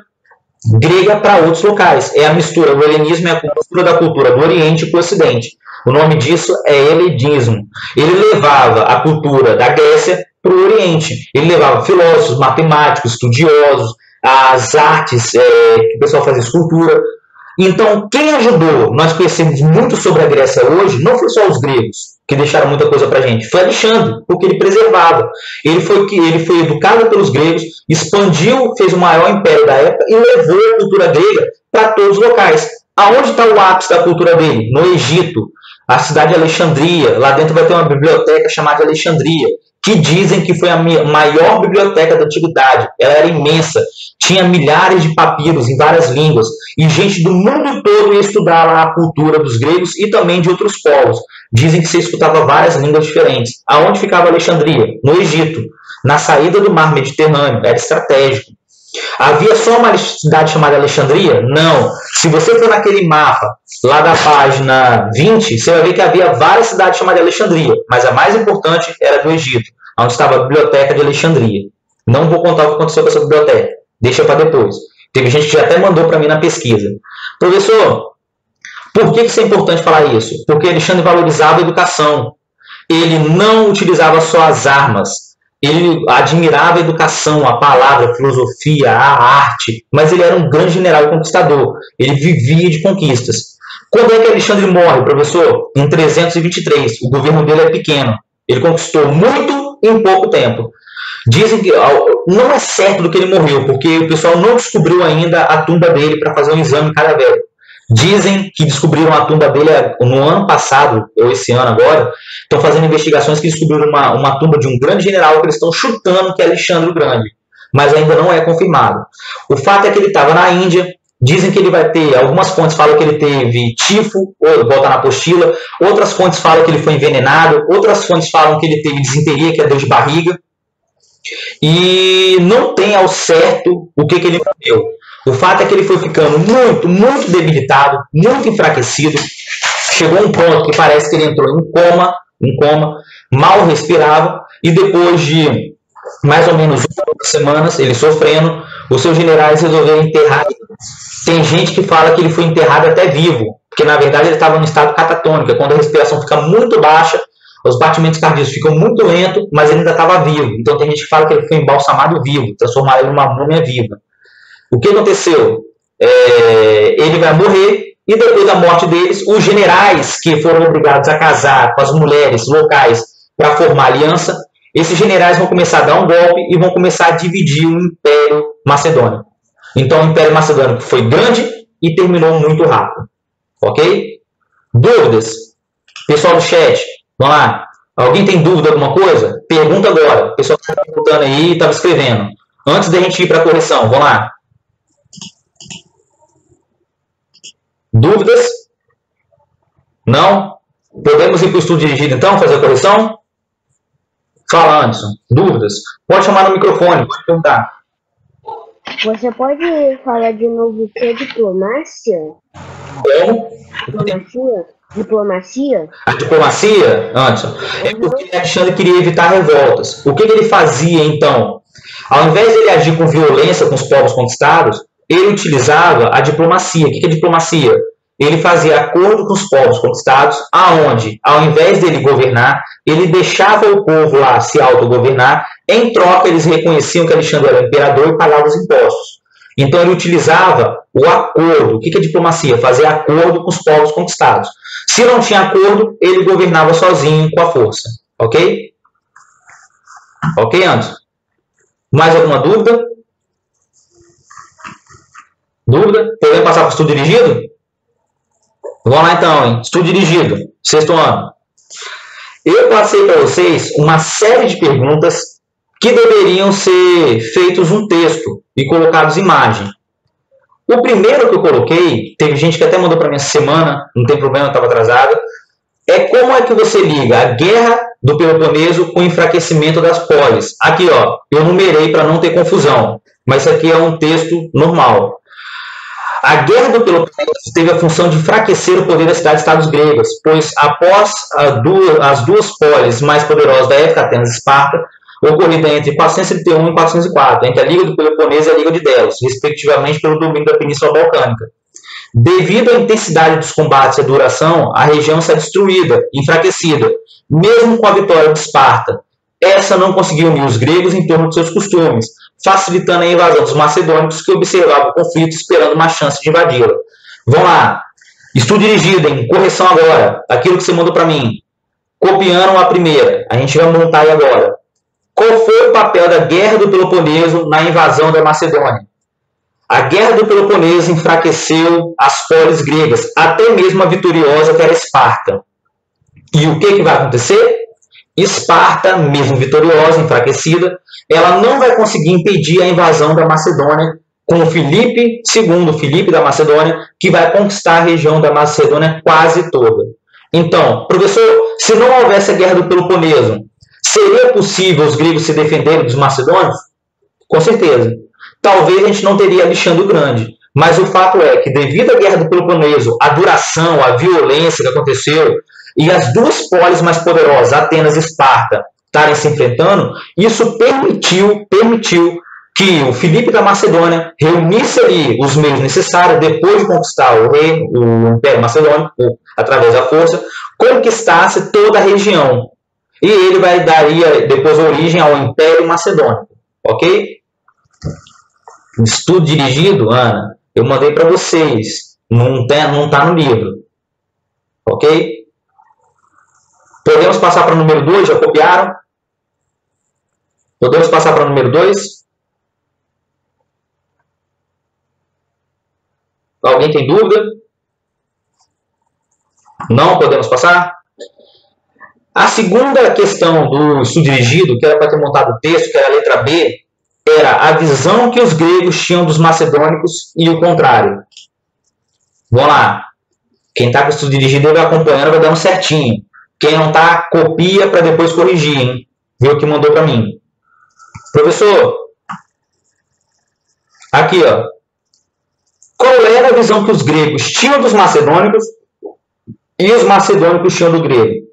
grega para outros locais. É a mistura, o helenismo é a mistura da cultura do Oriente com o Ocidente. O nome disso é helenismo. Ele levava a cultura da Grécia para o Oriente. Ele levava filósofos, matemáticos, estudiosos, as artes, que o pessoal fazia escultura. Então, quem ajudou, nós conhecemos muito sobre a Grécia hoje, não foi só os gregos, que deixaram muita coisa para a gente, foi Alexandre, porque ele preservava. Ele foi educado pelos gregos, expandiu, fez o maior império da época e levou a cultura grega para todos os locais. Aonde está o ápice da cultura dele? No Egito, a cidade de Alexandria. Lá dentro vai ter uma biblioteca chamada Alexandria, que dizem que foi a maior biblioteca da antiguidade. Ela era imensa, tinha milhares de papiros em várias línguas, e gente do mundo todo ia estudar lá a cultura dos gregos e também de outros povos. Dizem que você escutava várias línguas diferentes. Aonde ficava Alexandria? No Egito, na saída do mar Mediterrâneo, era estratégico. Havia só uma cidade chamada Alexandria? Não. Se você for naquele mapa, lá da página 20, você vai ver que havia várias cidades chamadas Alexandria, mas a mais importante era do Egito, onde estava a biblioteca de Alexandria. Não vou contar o que aconteceu com essa biblioteca, deixa para depois. Teve gente que já até mandou para mim na pesquisa. Professor, por que isso é importante falar isso? Porque Alexandre valorizava a educação. Ele não utilizava só as armas. Ele admirava a educação, a palavra, a filosofia, a arte, mas ele era um grande general e conquistador. Ele vivia de conquistas. Quando é que Alexandre morre, professor? Em 323. O governo dele é pequeno. Ele conquistou muito em pouco tempo. Dizem que não é certo do que ele morreu, porque o pessoal não descobriu ainda a tumba dele para fazer um exame cadavérico. Dizem que descobriram a tumba dele no ano passado, ou esse ano agora. Estão fazendo investigações que descobriram uma tumba de um grande general que eles estão chutando que é Alexandre o Grande. Mas ainda não é confirmado. O fato é que ele estava na Índia. Dizem que ele vai ter, algumas fontes falam que ele teve tifo, ou volta na apostila. Outras fontes falam que ele foi envenenado. Outras fontes falam que ele teve disenteria, que é dor de barriga. E não tem ao certo o que ele morreu. O fato é que ele foi ficando muito, muito debilitado, muito enfraquecido. Chegou a um ponto que parece que ele entrou em coma, mal respirava, e depois de mais ou menos 1 semanas, ele sofrendo, os seus generais resolveram enterrar ele. Tem gente que fala que ele foi enterrado até vivo, porque na verdade ele estava em estado catatônico, quando a respiração fica muito baixa, os batimentos cardíacos ficam muito lentos, mas ele ainda estava vivo. Então tem gente que fala que ele foi embalsamado vivo, transformaram ele numa múmia viva. O que aconteceu? Ele vai morrer, e depois da morte deles, os generais que foram obrigados a casar com as mulheres locais para formar aliança, esses generais vão começar a dar um golpe e vão começar a dividir o Império Macedônio. Então o Império Macedônio foi grande e terminou muito rápido. Ok? Dúvidas? Pessoal do chat, vamos lá. Alguém tem dúvida de alguma coisa? Pergunta agora. O pessoal está perguntando aí e estava escrevendo. Antes da gente ir para a correção, vamos lá. Dúvidas? Não? Podemos ir para o estudo dirigido então, fazer a correção? Fala, Anderson. Dúvidas? Pode chamar no microfone, pode perguntar. Você pode falar de novo o que é diplomácia? Como? Diplomacia? A diplomacia, Anderson, é porque Alexandre queria evitar revoltas. O que ele fazia então? Ao invés de ele agir com violência com os povos conquistados, ele utilizava a diplomacia. O que é diplomacia? Ele fazia acordo com os povos conquistados, aonde, ao invés dele governar, ele deixava o povo lá se autogovernar. Em troca, eles reconheciam que Alexandre era imperador e pagava os impostos. Então, ele utilizava o acordo. O que é diplomacia? Fazer acordo com os povos conquistados. Se não tinha acordo, ele governava sozinho com a força. Ok? Ok, Anderson? Mais alguma dúvida? Dúvida? Podemos passar para o estudo dirigido? Vamos lá então, hein? Estudo dirigido, 6º ano. Eu passei para vocês uma série de perguntas que deveriam ser feitos um texto e colocados imagem. O primeiro que eu coloquei, teve gente que até mandou para mim essa semana, não tem problema, eu estava atrasado, é como é que você liga a guerra do Peloponeso com o enfraquecimento das polis. Aqui, ó, eu numerei para não ter confusão, mas isso aqui é um texto normal. A guerra do Peloponeso teve a função de enfraquecer o poder das cidades-estados gregas, pois após as duas polis mais poderosas da época, Atenas e Esparta, ocorrida entre 431 e 404, entre a Liga do Peloponeso e a Liga de Delos, respectivamente pelo domínio da Península Balcânica. Devido à intensidade dos combates e à duração, a região está destruída, enfraquecida, mesmo com a vitória de Esparta. Essa não conseguiu unir os gregos em torno de seus costumes, facilitando a invasão dos macedônicos que observavam o conflito esperando uma chance de invadi-la. Vamos lá. Estudo dirigido, hein? Correção agora. Aquilo que você mandou para mim. Copiando a primeira. A gente vai montar aí agora. Qual foi o papel da Guerra do Peloponeso na invasão da Macedônia? A Guerra do Peloponeso enfraqueceu as polis gregas, até mesmo a vitoriosa que era Esparta. E o que vai acontecer? Esparta, mesmo vitoriosa, enfraquecida, ela não vai conseguir impedir a invasão da Macedônia com Filipe II, Filipe da Macedônia, que vai conquistar a região da Macedônia quase toda. Então, professor, se não houvesse a Guerra do Peloponeso, seria possível os gregos se defenderem dos macedônios? Com certeza. Talvez a gente não teria Alexandre o Grande, mas o fato é que, devido à Guerra do Peloponeso, a duração, a violência que aconteceu, e as duas polis mais poderosas, Atenas e Esparta, estarem se enfrentando, isso permitiu que o Filipe da Macedônia reunisse ali os meios necessários, depois de conquistar o Império Macedônico, através da força, conquistasse toda a região. E ele daria depois origem ao Império Macedônico. Ok? Estudo dirigido, Ana, eu mandei para vocês. Não está no livro. Ok? Podemos passar para o número 2? Já copiaram? Podemos passar para o número 2? Alguém tem dúvida? Não podemos passar? A segunda questão do estudo dirigido, que era para ter montado o texto, que era a letra B, era a visão que os gregos tinham dos macedônicos e o contrário. Vamos lá. Quem está com o estudo dirigido vai acompanhando, vai dando certinho. Quem não está, copia para depois corrigir, hein? Vê o que mandou para mim. Professor, aqui, ó. Qual era a visão que os gregos tinham dos macedônicos e os macedônicos tinham do grego?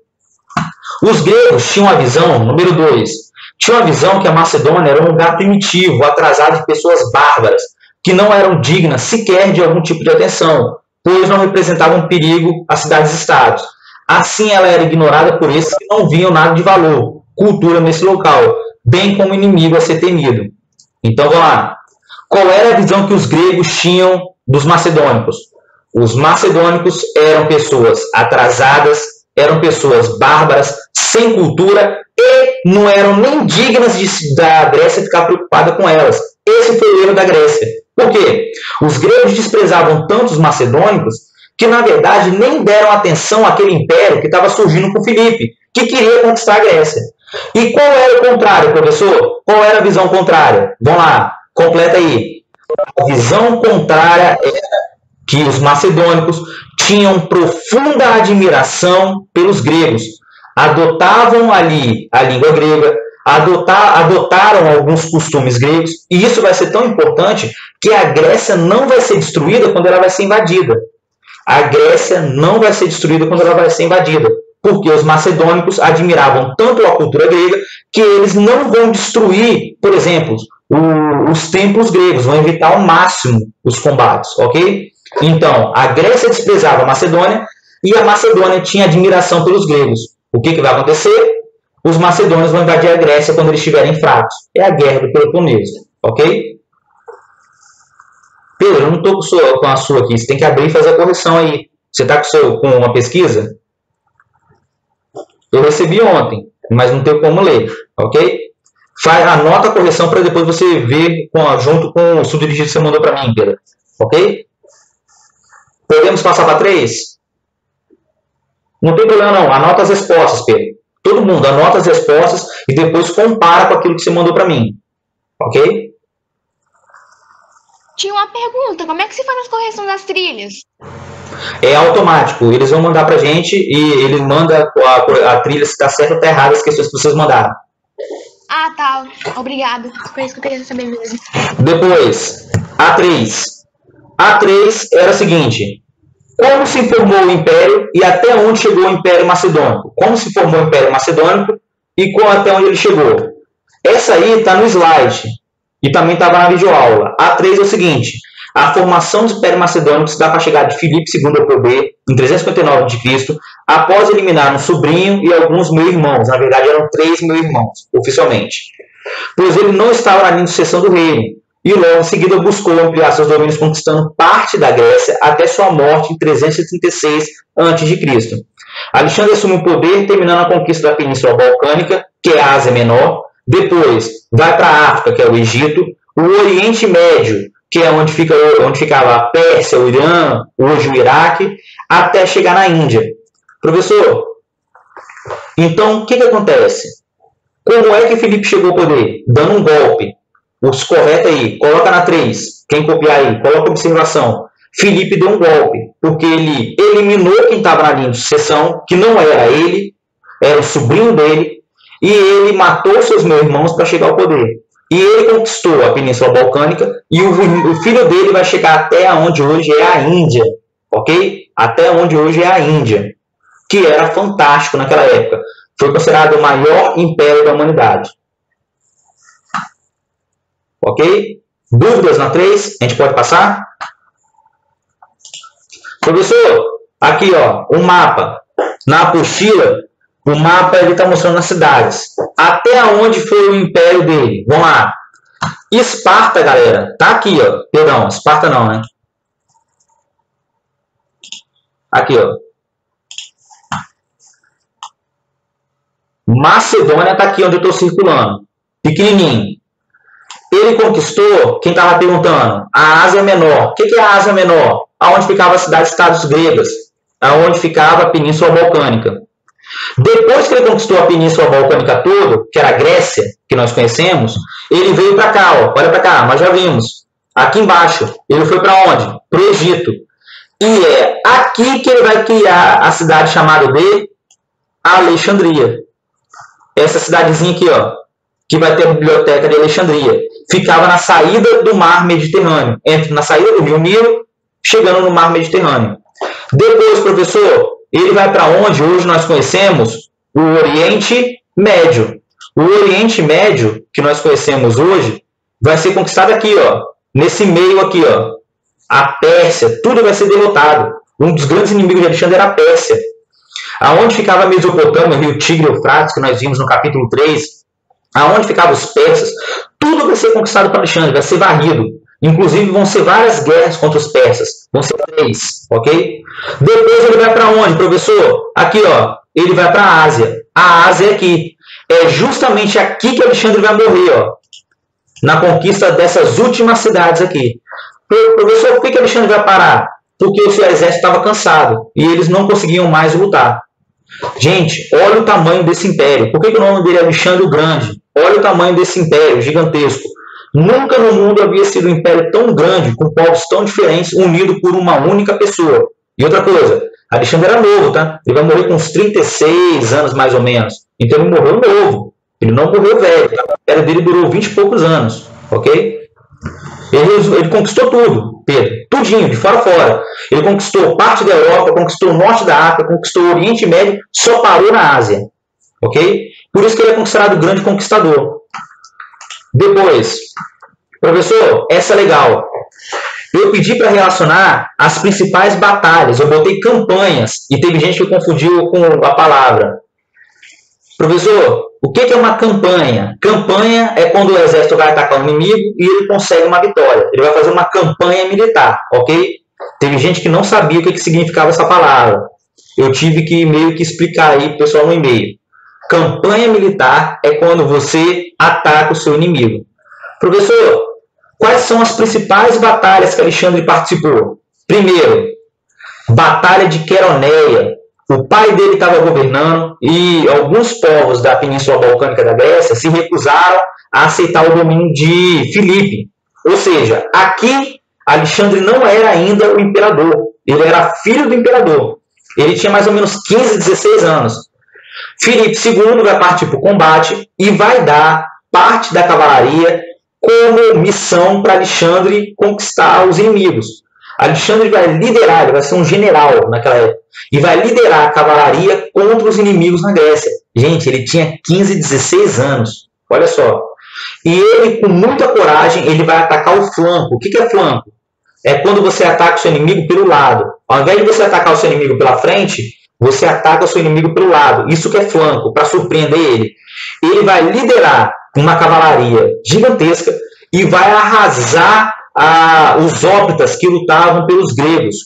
Os gregos tinham a visão, número 2, tinham a visão que a Macedônia era um lugar primitivo, atrasado de pessoas bárbaras, que não eram dignas sequer de algum tipo de atenção, pois não representavam perigo às cidades-estados. Assim, ela era ignorada por esses que não viam nada de valor, cultura nesse local, bem como inimigo a ser temido. Então, vamos lá. Qual era a visão que os gregos tinham dos macedônicos? Os macedônicos eram pessoas atrasadas, eram pessoas bárbaras, sem cultura e não eram nem dignas da Grécia ficar preocupada com elas. Esse foi o erro da Grécia. Por quê? Os gregos desprezavam tanto os macedônicos que, na verdade, nem deram atenção àquele império que estava surgindo com Filipe, que queria conquistar a Grécia. E qual era o contrário, professor? Qual era a visão contrária? Vamos lá, completa aí. A visão contrária era que os macedônicos tinham profunda admiração pelos gregos, adotavam ali a língua grega, adotaram alguns costumes gregos, e isso vai ser tão importante que a Grécia não vai ser destruída quando ela vai ser invadida. A Grécia não vai ser destruída quando ela vai ser invadida, porque os macedônicos admiravam tanto a cultura grega que eles não vão destruir, por exemplo, os templos gregos, vão evitar ao máximo os combates, ok? Então, a Grécia desprezava a Macedônia e a Macedônia tinha admiração pelos gregos. O que vai acontecer? Os macedônios vão invadir a Grécia quando eles estiverem fracos. É a guerra do Peloponeso, ok? Pedro, eu não estou com a sua aqui. Você tem que abrir e fazer a correção aí. Você está com uma pesquisa? Eu recebi ontem, mas não tenho como ler, ok? Anota a correção para depois você ver junto com o estudo dirigido que você mandou para mim, Pedro. Ok? Podemos passar para 3? Não tem problema não. Anota as respostas, Pedro. Todo mundo anota as respostas e depois compara com aquilo que você mandou para mim. Ok? Tinha uma pergunta. Como é que se faz a correção das trilhas? É automático. Eles vão mandar para a gente e eles mandam a trilha se está certa ou está errada as questões que vocês mandaram. Ah, tá. Obrigado. Foi isso que eu queria saber mesmo. Depois, A3. A3 era o seguinte. Como se formou o Império e até onde chegou o Império Macedônico? Como se formou o Império Macedônico e até onde ele chegou? Essa aí está no slide e também estava na videoaula. A3 é o seguinte. A formação do Império Macedônico se dá para chegar de Filipe II ao poder em 359 a.C., após eliminar um sobrinho e alguns meio-irmãos. Na verdade, eram 3 meio-irmãos, oficialmente. Pois ele não estava na linha de sucessão do reino. E logo em seguida buscou ampliar seus domínios, conquistando parte da Grécia até sua morte em 336 a.C. Alexandre assume o poder, terminando a conquista da Península Balcânica, que é a Ásia Menor. Depois vai para a África, que é o Egito, o Oriente Médio, que é onde ficava a Pérsia, o Irã, hoje o Iraque, até chegar na Índia. Professor, então o que acontece? Como é que Filipe chegou ao poder? Dando um golpe. Os corretos aí, coloca na 3. Quem copiar aí, coloca observação. Filipe deu um golpe, porque ele eliminou quem estava na linha de sucessão, que não era ele, era o sobrinho dele, e ele matou seus meus-irmãos para chegar ao poder. E ele conquistou a Península Balcânica, e o filho dele vai chegar até onde hoje é a Índia, ok? Até onde hoje é a Índia, que era fantástico naquela época. Foi considerado o maior império da humanidade. Ok? Dúvidas na 3? A gente pode passar? Professor, aqui ó, um mapa. Na apostila, o mapa está mostrando as cidades. Até onde foi o império dele? Vamos lá. Esparta, galera, tá aqui, ó. Perdão, Esparta não, né? Aqui, ó. Macedônia tá aqui onde eu estou circulando. Pequenininho. Ele conquistou, quem estava perguntando, a Ásia Menor. O que é a Ásia Menor? Aonde ficavam as cidades-estados gregas. aonde ficava a Península Balcânica. Depois que ele conquistou a Península Balcânica toda, que era a Grécia, que nós conhecemos, ele veio para cá, ó, olha para cá, nós já vimos. Aqui embaixo, ele foi para onde? Para o Egito. E é aqui que ele vai criar a cidade chamada de Alexandria. Essa cidadezinha aqui, ó, que vai ter a biblioteca de Alexandria. Ficava na saída do mar Mediterrâneo, na saída do rio Nilo, chegando no mar Mediterrâneo. Depois, professor, ele vai para onde hoje nós conhecemos? O Oriente Médio. O Oriente Médio, que nós conhecemos hoje, vai ser conquistado aqui, ó, nesse meio aqui, ó, a Pérsia. Tudo vai ser derrotado. Um dos grandes inimigos de Alexandre era a Pérsia. Aonde ficava a Mesopotâmia, o rio Tigre e Eufrates, que nós vimos no capítulo 3, aonde ficavam os persas, tudo vai ser conquistado para Alexandre, vai ser varrido. Inclusive vão ser várias guerras contra os persas, vão ser 3, ok? Depois ele vai para onde, professor? Aqui, ó, ele vai para a Ásia. A Ásia é aqui. É justamente aqui que Alexandre vai morrer, ó, na conquista dessas últimas cidades aqui. Professor, por que Alexandre vai parar? Porque o seu exército estava cansado e eles não conseguiam mais lutar. Gente, olha o tamanho desse império. Por que o nome dele é Alexandre o Grande? Olha o tamanho desse império gigantesco. Nunca no mundo havia sido um império tão grande, com povos tão diferentes, unido por uma única pessoa. E outra coisa, Alexandre era novo, tá? Ele vai morrer com uns 36 anos, mais ou menos. Então ele morreu novo. Ele não morreu velho. Tá? O império dele durou 20 e poucos anos, ok? Ele conquistou tudo, Pedro. Tudinho, de fora a fora. Ele conquistou parte da Europa, conquistou o norte da África, conquistou o Oriente Médio, só parou na Ásia. Ok? Por isso que ele é considerado o grande conquistador. Depois, professor, essa é legal. Eu pedi para relacionar as principais batalhas. Eu botei campanhas e teve gente que confundiu com a palavra. Professor, o que é uma campanha? Campanha é quando o exército vai atacar o inimigo e ele consegue uma vitória. Ele vai fazer uma campanha militar, ok? Teve gente que não sabia o que significava essa palavra. Eu tive que meio que explicar aí para o pessoal no e-mail. Campanha militar é quando você ataca o seu inimigo. Professor, quais são as principais batalhas que Alexandre participou? Primeiro, Batalha de Queroneia. O pai dele estava governando e alguns povos da Península Balcânica da Grécia se recusaram a aceitar o domínio de Filipe. Ou seja, aqui Alexandre não era ainda o imperador. Ele era filho do imperador. Ele tinha mais ou menos 15, 16 anos. Filipe II vai partir para o combate e vai dar parte da cavalaria como missão para Alexandre conquistar os inimigos. Alexandre vai liderar, ele vai ser um general naquela época, e vai liderar a cavalaria contra os inimigos na Grécia. Gente, ele tinha 15, 16 anos, olha só. E ele, com muita coragem, ele vai atacar o flanco. O que é flanco? É quando você ataca o seu inimigo pelo lado. Ao invés de você atacar o seu inimigo pela frente, você ataca o seu inimigo pelo lado. Isso que é flanco, para surpreender ele. Ele vai liderar uma cavalaria gigantesca e vai arrasar os ópitas que lutavam pelos gregos.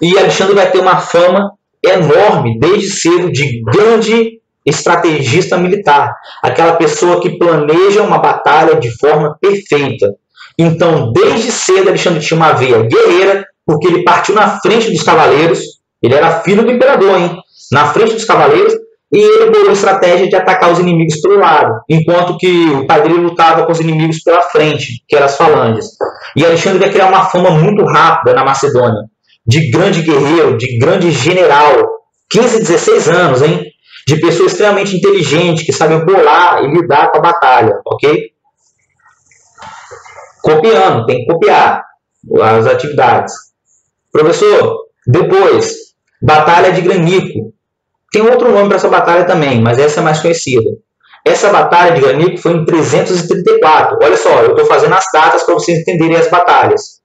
E Alexandre vai ter uma fama enorme desde cedo de grande estrategista militar, aquela pessoa que planeja uma batalha de forma perfeita. Então, desde cedo Alexandre tinha uma veia guerreira, porque ele partiu na frente dos cavaleiros. Ele era filho do imperador, hein? Na frente dos cavaleiros. E ele bolou a estratégia de atacar os inimigos pelo lado, enquanto que o pai dele lutava com os inimigos pela frente, que eram as falanges. E Alexandre vai criar uma fama muito rápida na Macedônia, de grande guerreiro, de grande general. 15, 16 anos, hein? De pessoa extremamente inteligente, que sabe bolar e lidar com a batalha, ok? Copiando, tem que copiar as atividades. Professor, depois, Batalha de Granico. Tem outro nome para essa batalha também, mas essa é mais conhecida. Essa batalha de Granico foi em 334. Olha só, eu estou fazendo as datas para vocês entenderem as batalhas.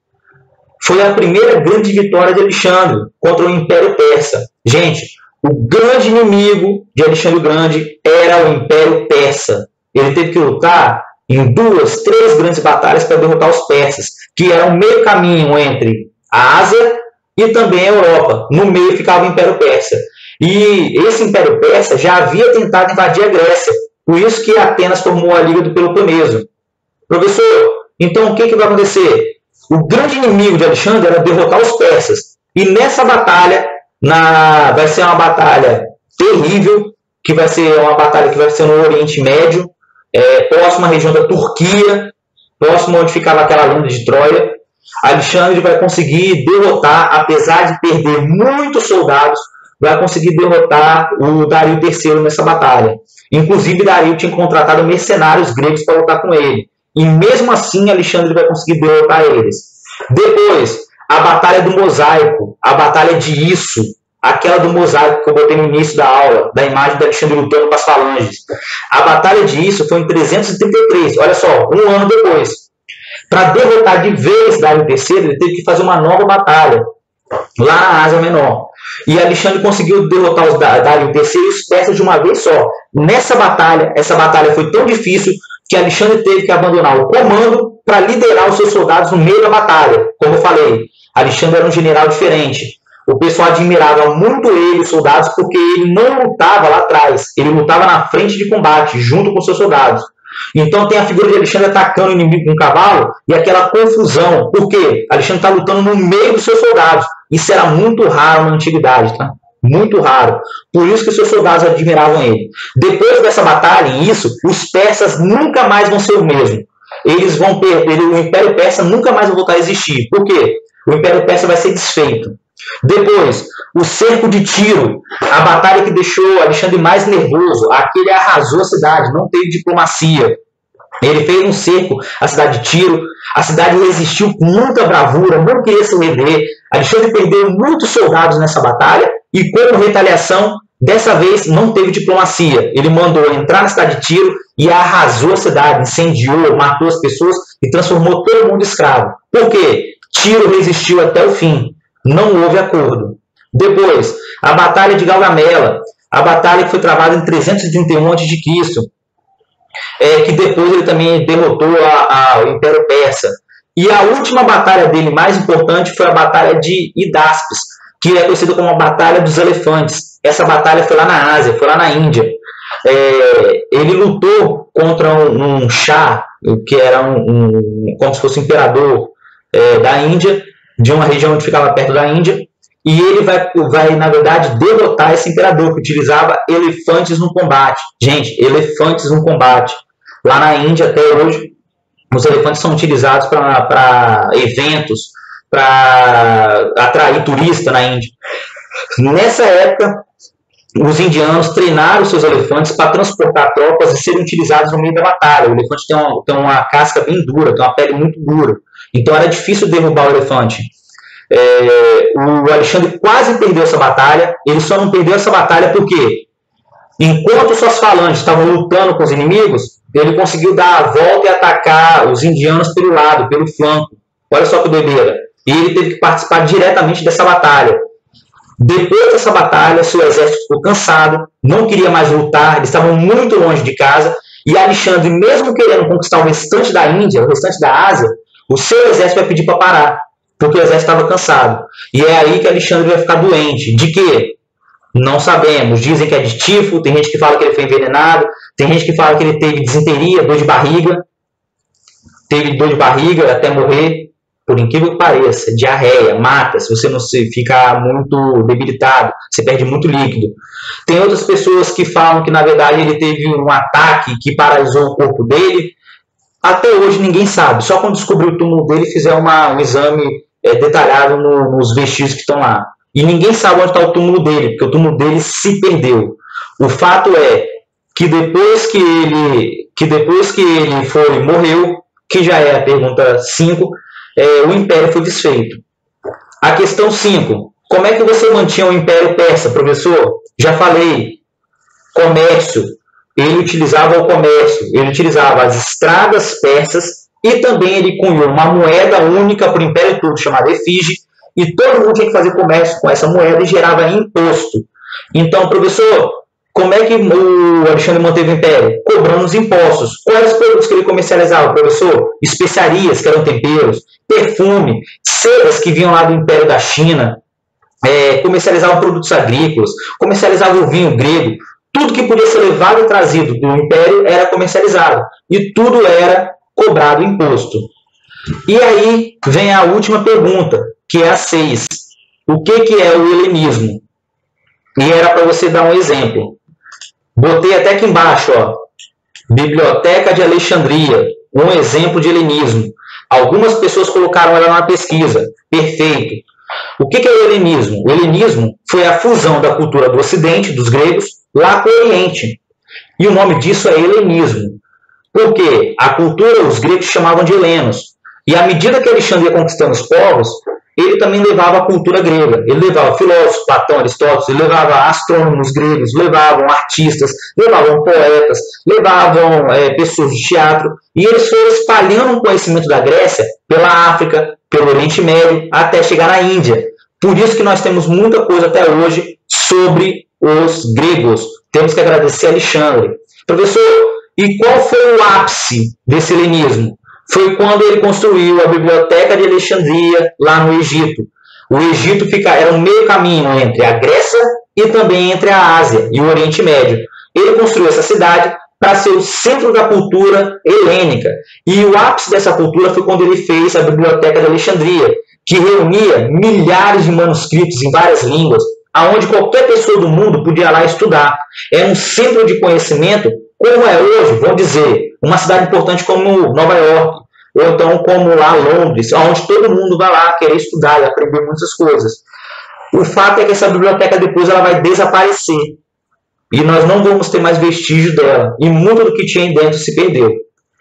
Foi a primeira grande vitória de Alexandre contra o Império Persa. Gente, o grande inimigo de Alexandre o Grande era o Império Persa. Ele teve que lutar em 2, 3 grandes batalhas para derrotar os persas, que eram um meio caminho entre a Ásia e também a Europa. No meio ficava o Império Persa. E esse Império Persa já havia tentado invadir a Grécia, por isso que Atenas formou a Liga do Peloponeso. Professor, então o que vai acontecer? O grande inimigo de Alexandre era derrotar os persas. E nessa batalha, Vai ser uma batalha terrível, que vai ser uma batalha que vai ser no Oriente Médio, próximo à região da Turquia, próximo onde ficava aquela lenda de Troia. Alexandre vai conseguir derrotar, apesar de perder muitos soldados, vai conseguir derrotar o Dario III nessa batalha. Inclusive, Dario tinha contratado mercenários gregos para lutar com ele. E mesmo assim, Alexandre vai conseguir derrotar eles. Depois, a Batalha do Mosaico, a Batalha de Isso, aquela do mosaico que eu botei no início da aula, da imagem de Alexandre lutando com as falanges. A Batalha de Isso foi em 333, olha só, um ano depois. Para derrotar de vez Dario III, ele teve que fazer uma nova batalha, lá na Ásia Menor. E Alexandre conseguiu derrotar os Dario III e os persas de uma vez só. Nessa batalha, essa batalha foi tão difícil que Alexandre teve que abandonar o comando para liderar os seus soldados no meio da batalha. Como eu falei, Alexandre era um general diferente. O pessoal admirava muito ele, os soldados, porque ele não lutava lá atrás. Ele lutava na frente de combate, junto com seus soldados. Então tem a figura de Alexandre atacando o inimigo com um cavalo e aquela confusão. Por quê? Alexandre está lutando no meio dos seus soldados. Isso era muito raro na antiguidade, tá? Muito raro. Por isso que seus soldados admiravam ele. Depois dessa batalha, os persas nunca mais vão ser o mesmo. Eles vão perder, o Império Persa nunca mais vai voltar a existir. Por quê? O Império Persa vai ser desfeito. Depois, o cerco de Tiro, a batalha que deixou Alexandre mais nervoso, aquele arrasou a cidade, não teve diplomacia. Ele fez um cerco à cidade de Tiro, a cidade resistiu com muita bravura, não queria se render. Alexandre perdeu muitos soldados nessa batalha e, como retaliação, dessa vez não teve diplomacia. Ele mandou entrar na cidade de Tiro e arrasou a cidade, incendiou, matou as pessoas e transformou todo mundo em escravo. Por quê? Tiro resistiu até o fim. Não houve acordo. Depois, a Batalha de Gaugamela, a batalha que foi travada em 331 a.C., que depois ele também derrotou o Império Persa. E a última batalha dele, mais importante, foi a Batalha de Hidaspes, que é conhecida como a Batalha dos Elefantes. Essa batalha foi lá na Ásia, foi lá na Índia. Ele lutou contra um Shah, que era como se fosse um imperador da Índia, de uma região que ficava perto da Índia, e ele vai, na verdade, derrotar esse imperador que utilizava elefantes no combate. Gente, elefantes no combate. Lá na Índia, até hoje, os elefantes são utilizados para eventos, para atrair turista na Índia. Nessa época, os indianos treinaram seus elefantes para transportar tropas e serem utilizados no meio da batalha. O elefante tem uma casca bem dura, tem uma pele muito dura. Então era difícil derrubar o elefante. O Alexandre quase perdeu essa batalha. Ele só não perdeu essa batalha porque, enquanto suas falanges estavam lutando com os inimigos, ele conseguiu dar a volta e atacar os indianos pelo lado, pelo flanco. Olha só que doideira. E ele teve que participar diretamente dessa batalha. Depois dessa batalha, seu exército ficou cansado, não queria mais lutar, eles estavam muito longe de casa. E Alexandre, mesmo querendo conquistar o restante da Índia, o restante da Ásia, o seu exército vai pedir para parar, porque o exército estava cansado. E é aí que Alexandre vai ficar doente. De quê? Não sabemos. Dizem que é de tifo, tem gente que fala que ele foi envenenado, tem gente que fala que ele teve disenteria, dor de barriga, teve dor de barriga até morrer, por incrível que pareça, diarreia, mata, se você não ficar muito debilitado, você perde muito líquido. Tem outras pessoas que falam que, na verdade, ele teve um ataque que paralisou o corpo dele. Até hoje ninguém sabe, só quando descobrir o túmulo dele fizer um exame detalhado nos vestígios que estão lá. E ninguém sabe onde está o túmulo dele, porque o túmulo dele se perdeu. O fato é que depois que ele morreu, que já é a pergunta 5, o Império foi desfeito. A questão 5, como é que você mantinha o Império Persa, professor? Já falei, comércio. Ele utilizava o comércio, ele utilizava as estradas persas e também ele cunhou uma moeda única para o Império todo, chamada efígie, e todo mundo tinha que fazer comércio com essa moeda e gerava imposto. Então, professor, como é que o Alexandre manteve o Império? Cobrando os impostos. Quais os produtos que ele comercializava, professor? Especiarias, que eram temperos, perfume, sedas que vinham lá do Império da China, comercializavam produtos agrícolas, comercializavam o vinho grego. Tudo que podia ser levado e trazido do Império era comercializado. E tudo era cobrado imposto. E aí vem a última pergunta, que é a 6. O que é o helenismo? E era para você dar um exemplo. Botei até aqui embaixo, ó, Biblioteca de Alexandria, um exemplo de helenismo. Algumas pessoas colocaram ela na pesquisa. Perfeito. O que é o helenismo? O helenismo foi a fusão da cultura do Ocidente, dos gregos, lá com o Oriente. E o nome disso é helenismo. Porque a cultura, os gregos chamavam de helenos. E à medida que Alexandre ia conquistando os povos, ele também levava a cultura grega. Ele levava filósofos, Platão, Aristóteles, ele levava astrônomos gregos, levavam artistas, levavam poetas, levavam pessoas de teatro. E eles foram espalhando o conhecimento da Grécia pela África, pelo Oriente Médio, até chegar na Índia. Por isso que nós temos muita coisa até hoje sobre os gregos. Temos que agradecer a Alexandre. Professor, e qual foi o ápice desse helenismo? Foi quando ele construiu a Biblioteca de Alexandria, lá no Egito. O Egito era um meio caminho entre a Grécia e também entre a Ásia e o Oriente Médio. Ele construiu essa cidade para ser o centro da cultura helênica. E o ápice dessa cultura foi quando ele fez a Biblioteca de Alexandria, que reunia milhares de manuscritos em várias línguas, aonde qualquer pessoa do mundo podia lá estudar. Era um centro de conhecimento, como é hoje, vamos dizer, uma cidade importante como Nova York, ou então como lá Londres, onde todo mundo vai lá querer estudar e aprender muitas coisas. O fato é que essa biblioteca depois ela vai desaparecer. E nós não vamos ter mais vestígio dela. E muito do que tinha aí dentro se perdeu.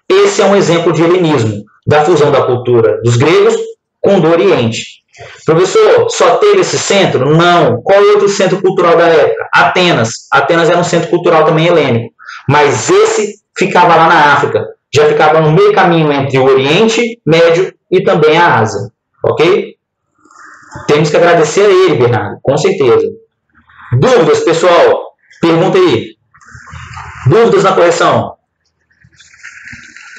Esse é um exemplo de helenismo, da fusão da cultura dos gregos com do Oriente. Professor, só teve esse centro? Não. Qual outro centro cultural da época? Atenas. Atenas era um centro cultural também helênico. Mas esse ficava lá na África. Já ficava no meio caminho entre o Oriente Médio e também a Ásia. Ok? Temos que agradecer a ele, Bernardo, com certeza. Dúvidas, pessoal? Pergunta aí. Dúvidas na correção?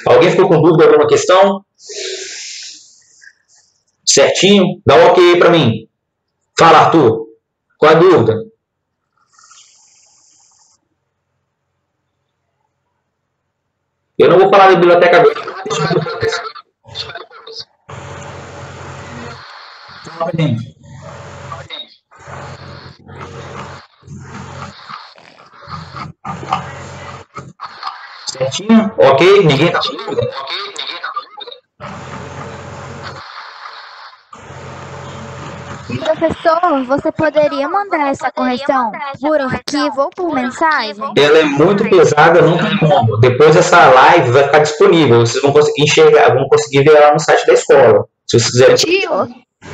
Alguém ficou com dúvida de alguma questão? Certinho? Dá um ok aí para mim. Fala, Arthur. Qual a dúvida? Eu não vou falar da biblioteca agora. Certinho? Ok? Ninguém está com dúvida? Professor, você poderia mandar essa correção por arquivo ou por mensagem? Ela é muito pesada, não tem como. Depois essa live vai ficar disponível. Vocês vão conseguir enxergar, vão conseguir ver ela no site da escola. Se vocês quiserem. Tio,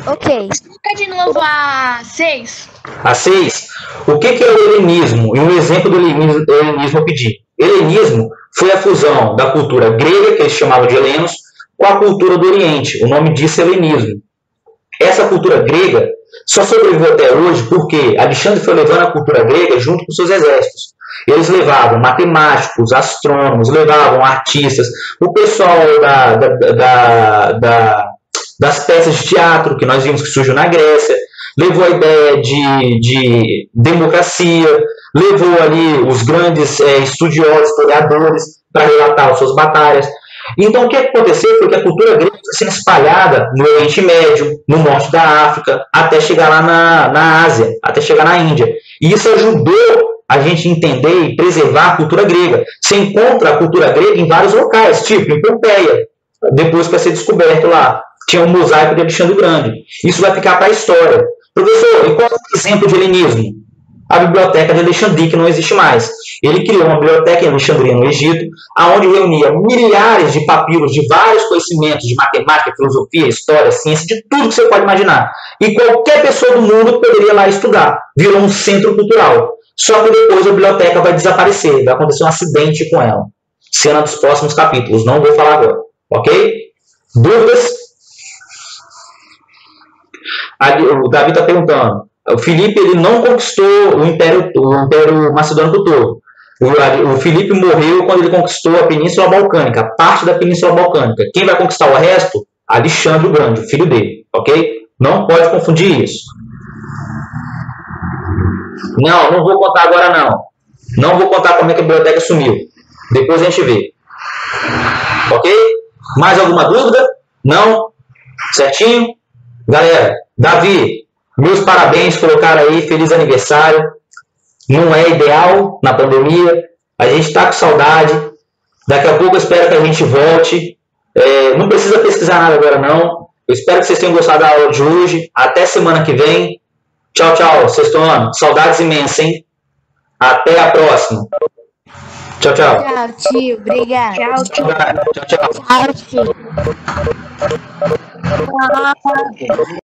Ok. explica de novo a 6. A 6. O que é o helenismo? E um exemplo do helenismo eu pedi. Helenismo foi a fusão da cultura grega, que eles chamavam de helenos, com a cultura do Oriente. O nome disso é helenismo. Essa cultura grega só sobreviveu até hoje porque Alexandre foi levando a cultura grega junto com seus exércitos. Eles levavam matemáticos, astrônomos, levavam artistas, o pessoal das peças de teatro que nós vimos que surgiu na Grécia, levou a ideia de democracia, levou ali os grandes estudiosos, historiadores, para relatar as suas batalhas. Então, o que aconteceu foi que a cultura grega foi sendo espalhada no Oriente Médio, no norte da África, até chegar lá na Ásia, até chegar na Índia. E isso ajudou a gente entender e preservar a cultura grega. Você encontra a cultura grega em vários locais, tipo em Pompeia, depois que vai ser descoberto lá. Tinha um mosaico de Alexandre o Grande. Isso vai ficar para a história. Professor, e qual é o exemplo de helenismo? A Biblioteca de Alexandria, que não existe mais. Ele criou uma biblioteca em Alexandria, no Egito, onde reunia milhares de papiros de vários conhecimentos de matemática, filosofia, história, ciência, de tudo que você pode imaginar. E qualquer pessoa do mundo poderia lá estudar. Virou um centro cultural. Só que depois a biblioteca vai desaparecer. Vai acontecer um acidente com ela. Cena dos próximos capítulos. Não vou falar agora. Ok? Dúvidas? O Davi está perguntando. O Filipe ele não conquistou o Império Macedônico todo. O Filipe morreu quando ele conquistou a Península Balcânica, parte da Península Balcânica. Quem vai conquistar o resto? Alexandre o Grande, o filho dele. Ok? Não pode confundir isso. Não vou contar agora não. Não vou contar como é que a biblioteca sumiu. Depois a gente vê. Ok? Mais alguma dúvida? Não? Certinho? Galera, Davi, meus parabéns, colocaram aí, feliz aniversário. não é ideal na pandemia. A gente está com saudade. Daqui a pouco eu espero que a gente volte. Não precisa pesquisar nada agora, não. Eu espero que vocês tenham gostado da aula de hoje. Até semana que vem. Tchau, tchau. Sexto ano. Saudades imensas, hein? Até a próxima. Tchau, tchau. Tchau, tio. Obrigado. Tchau, tchau. Tchau, tchau. Tchau, tio.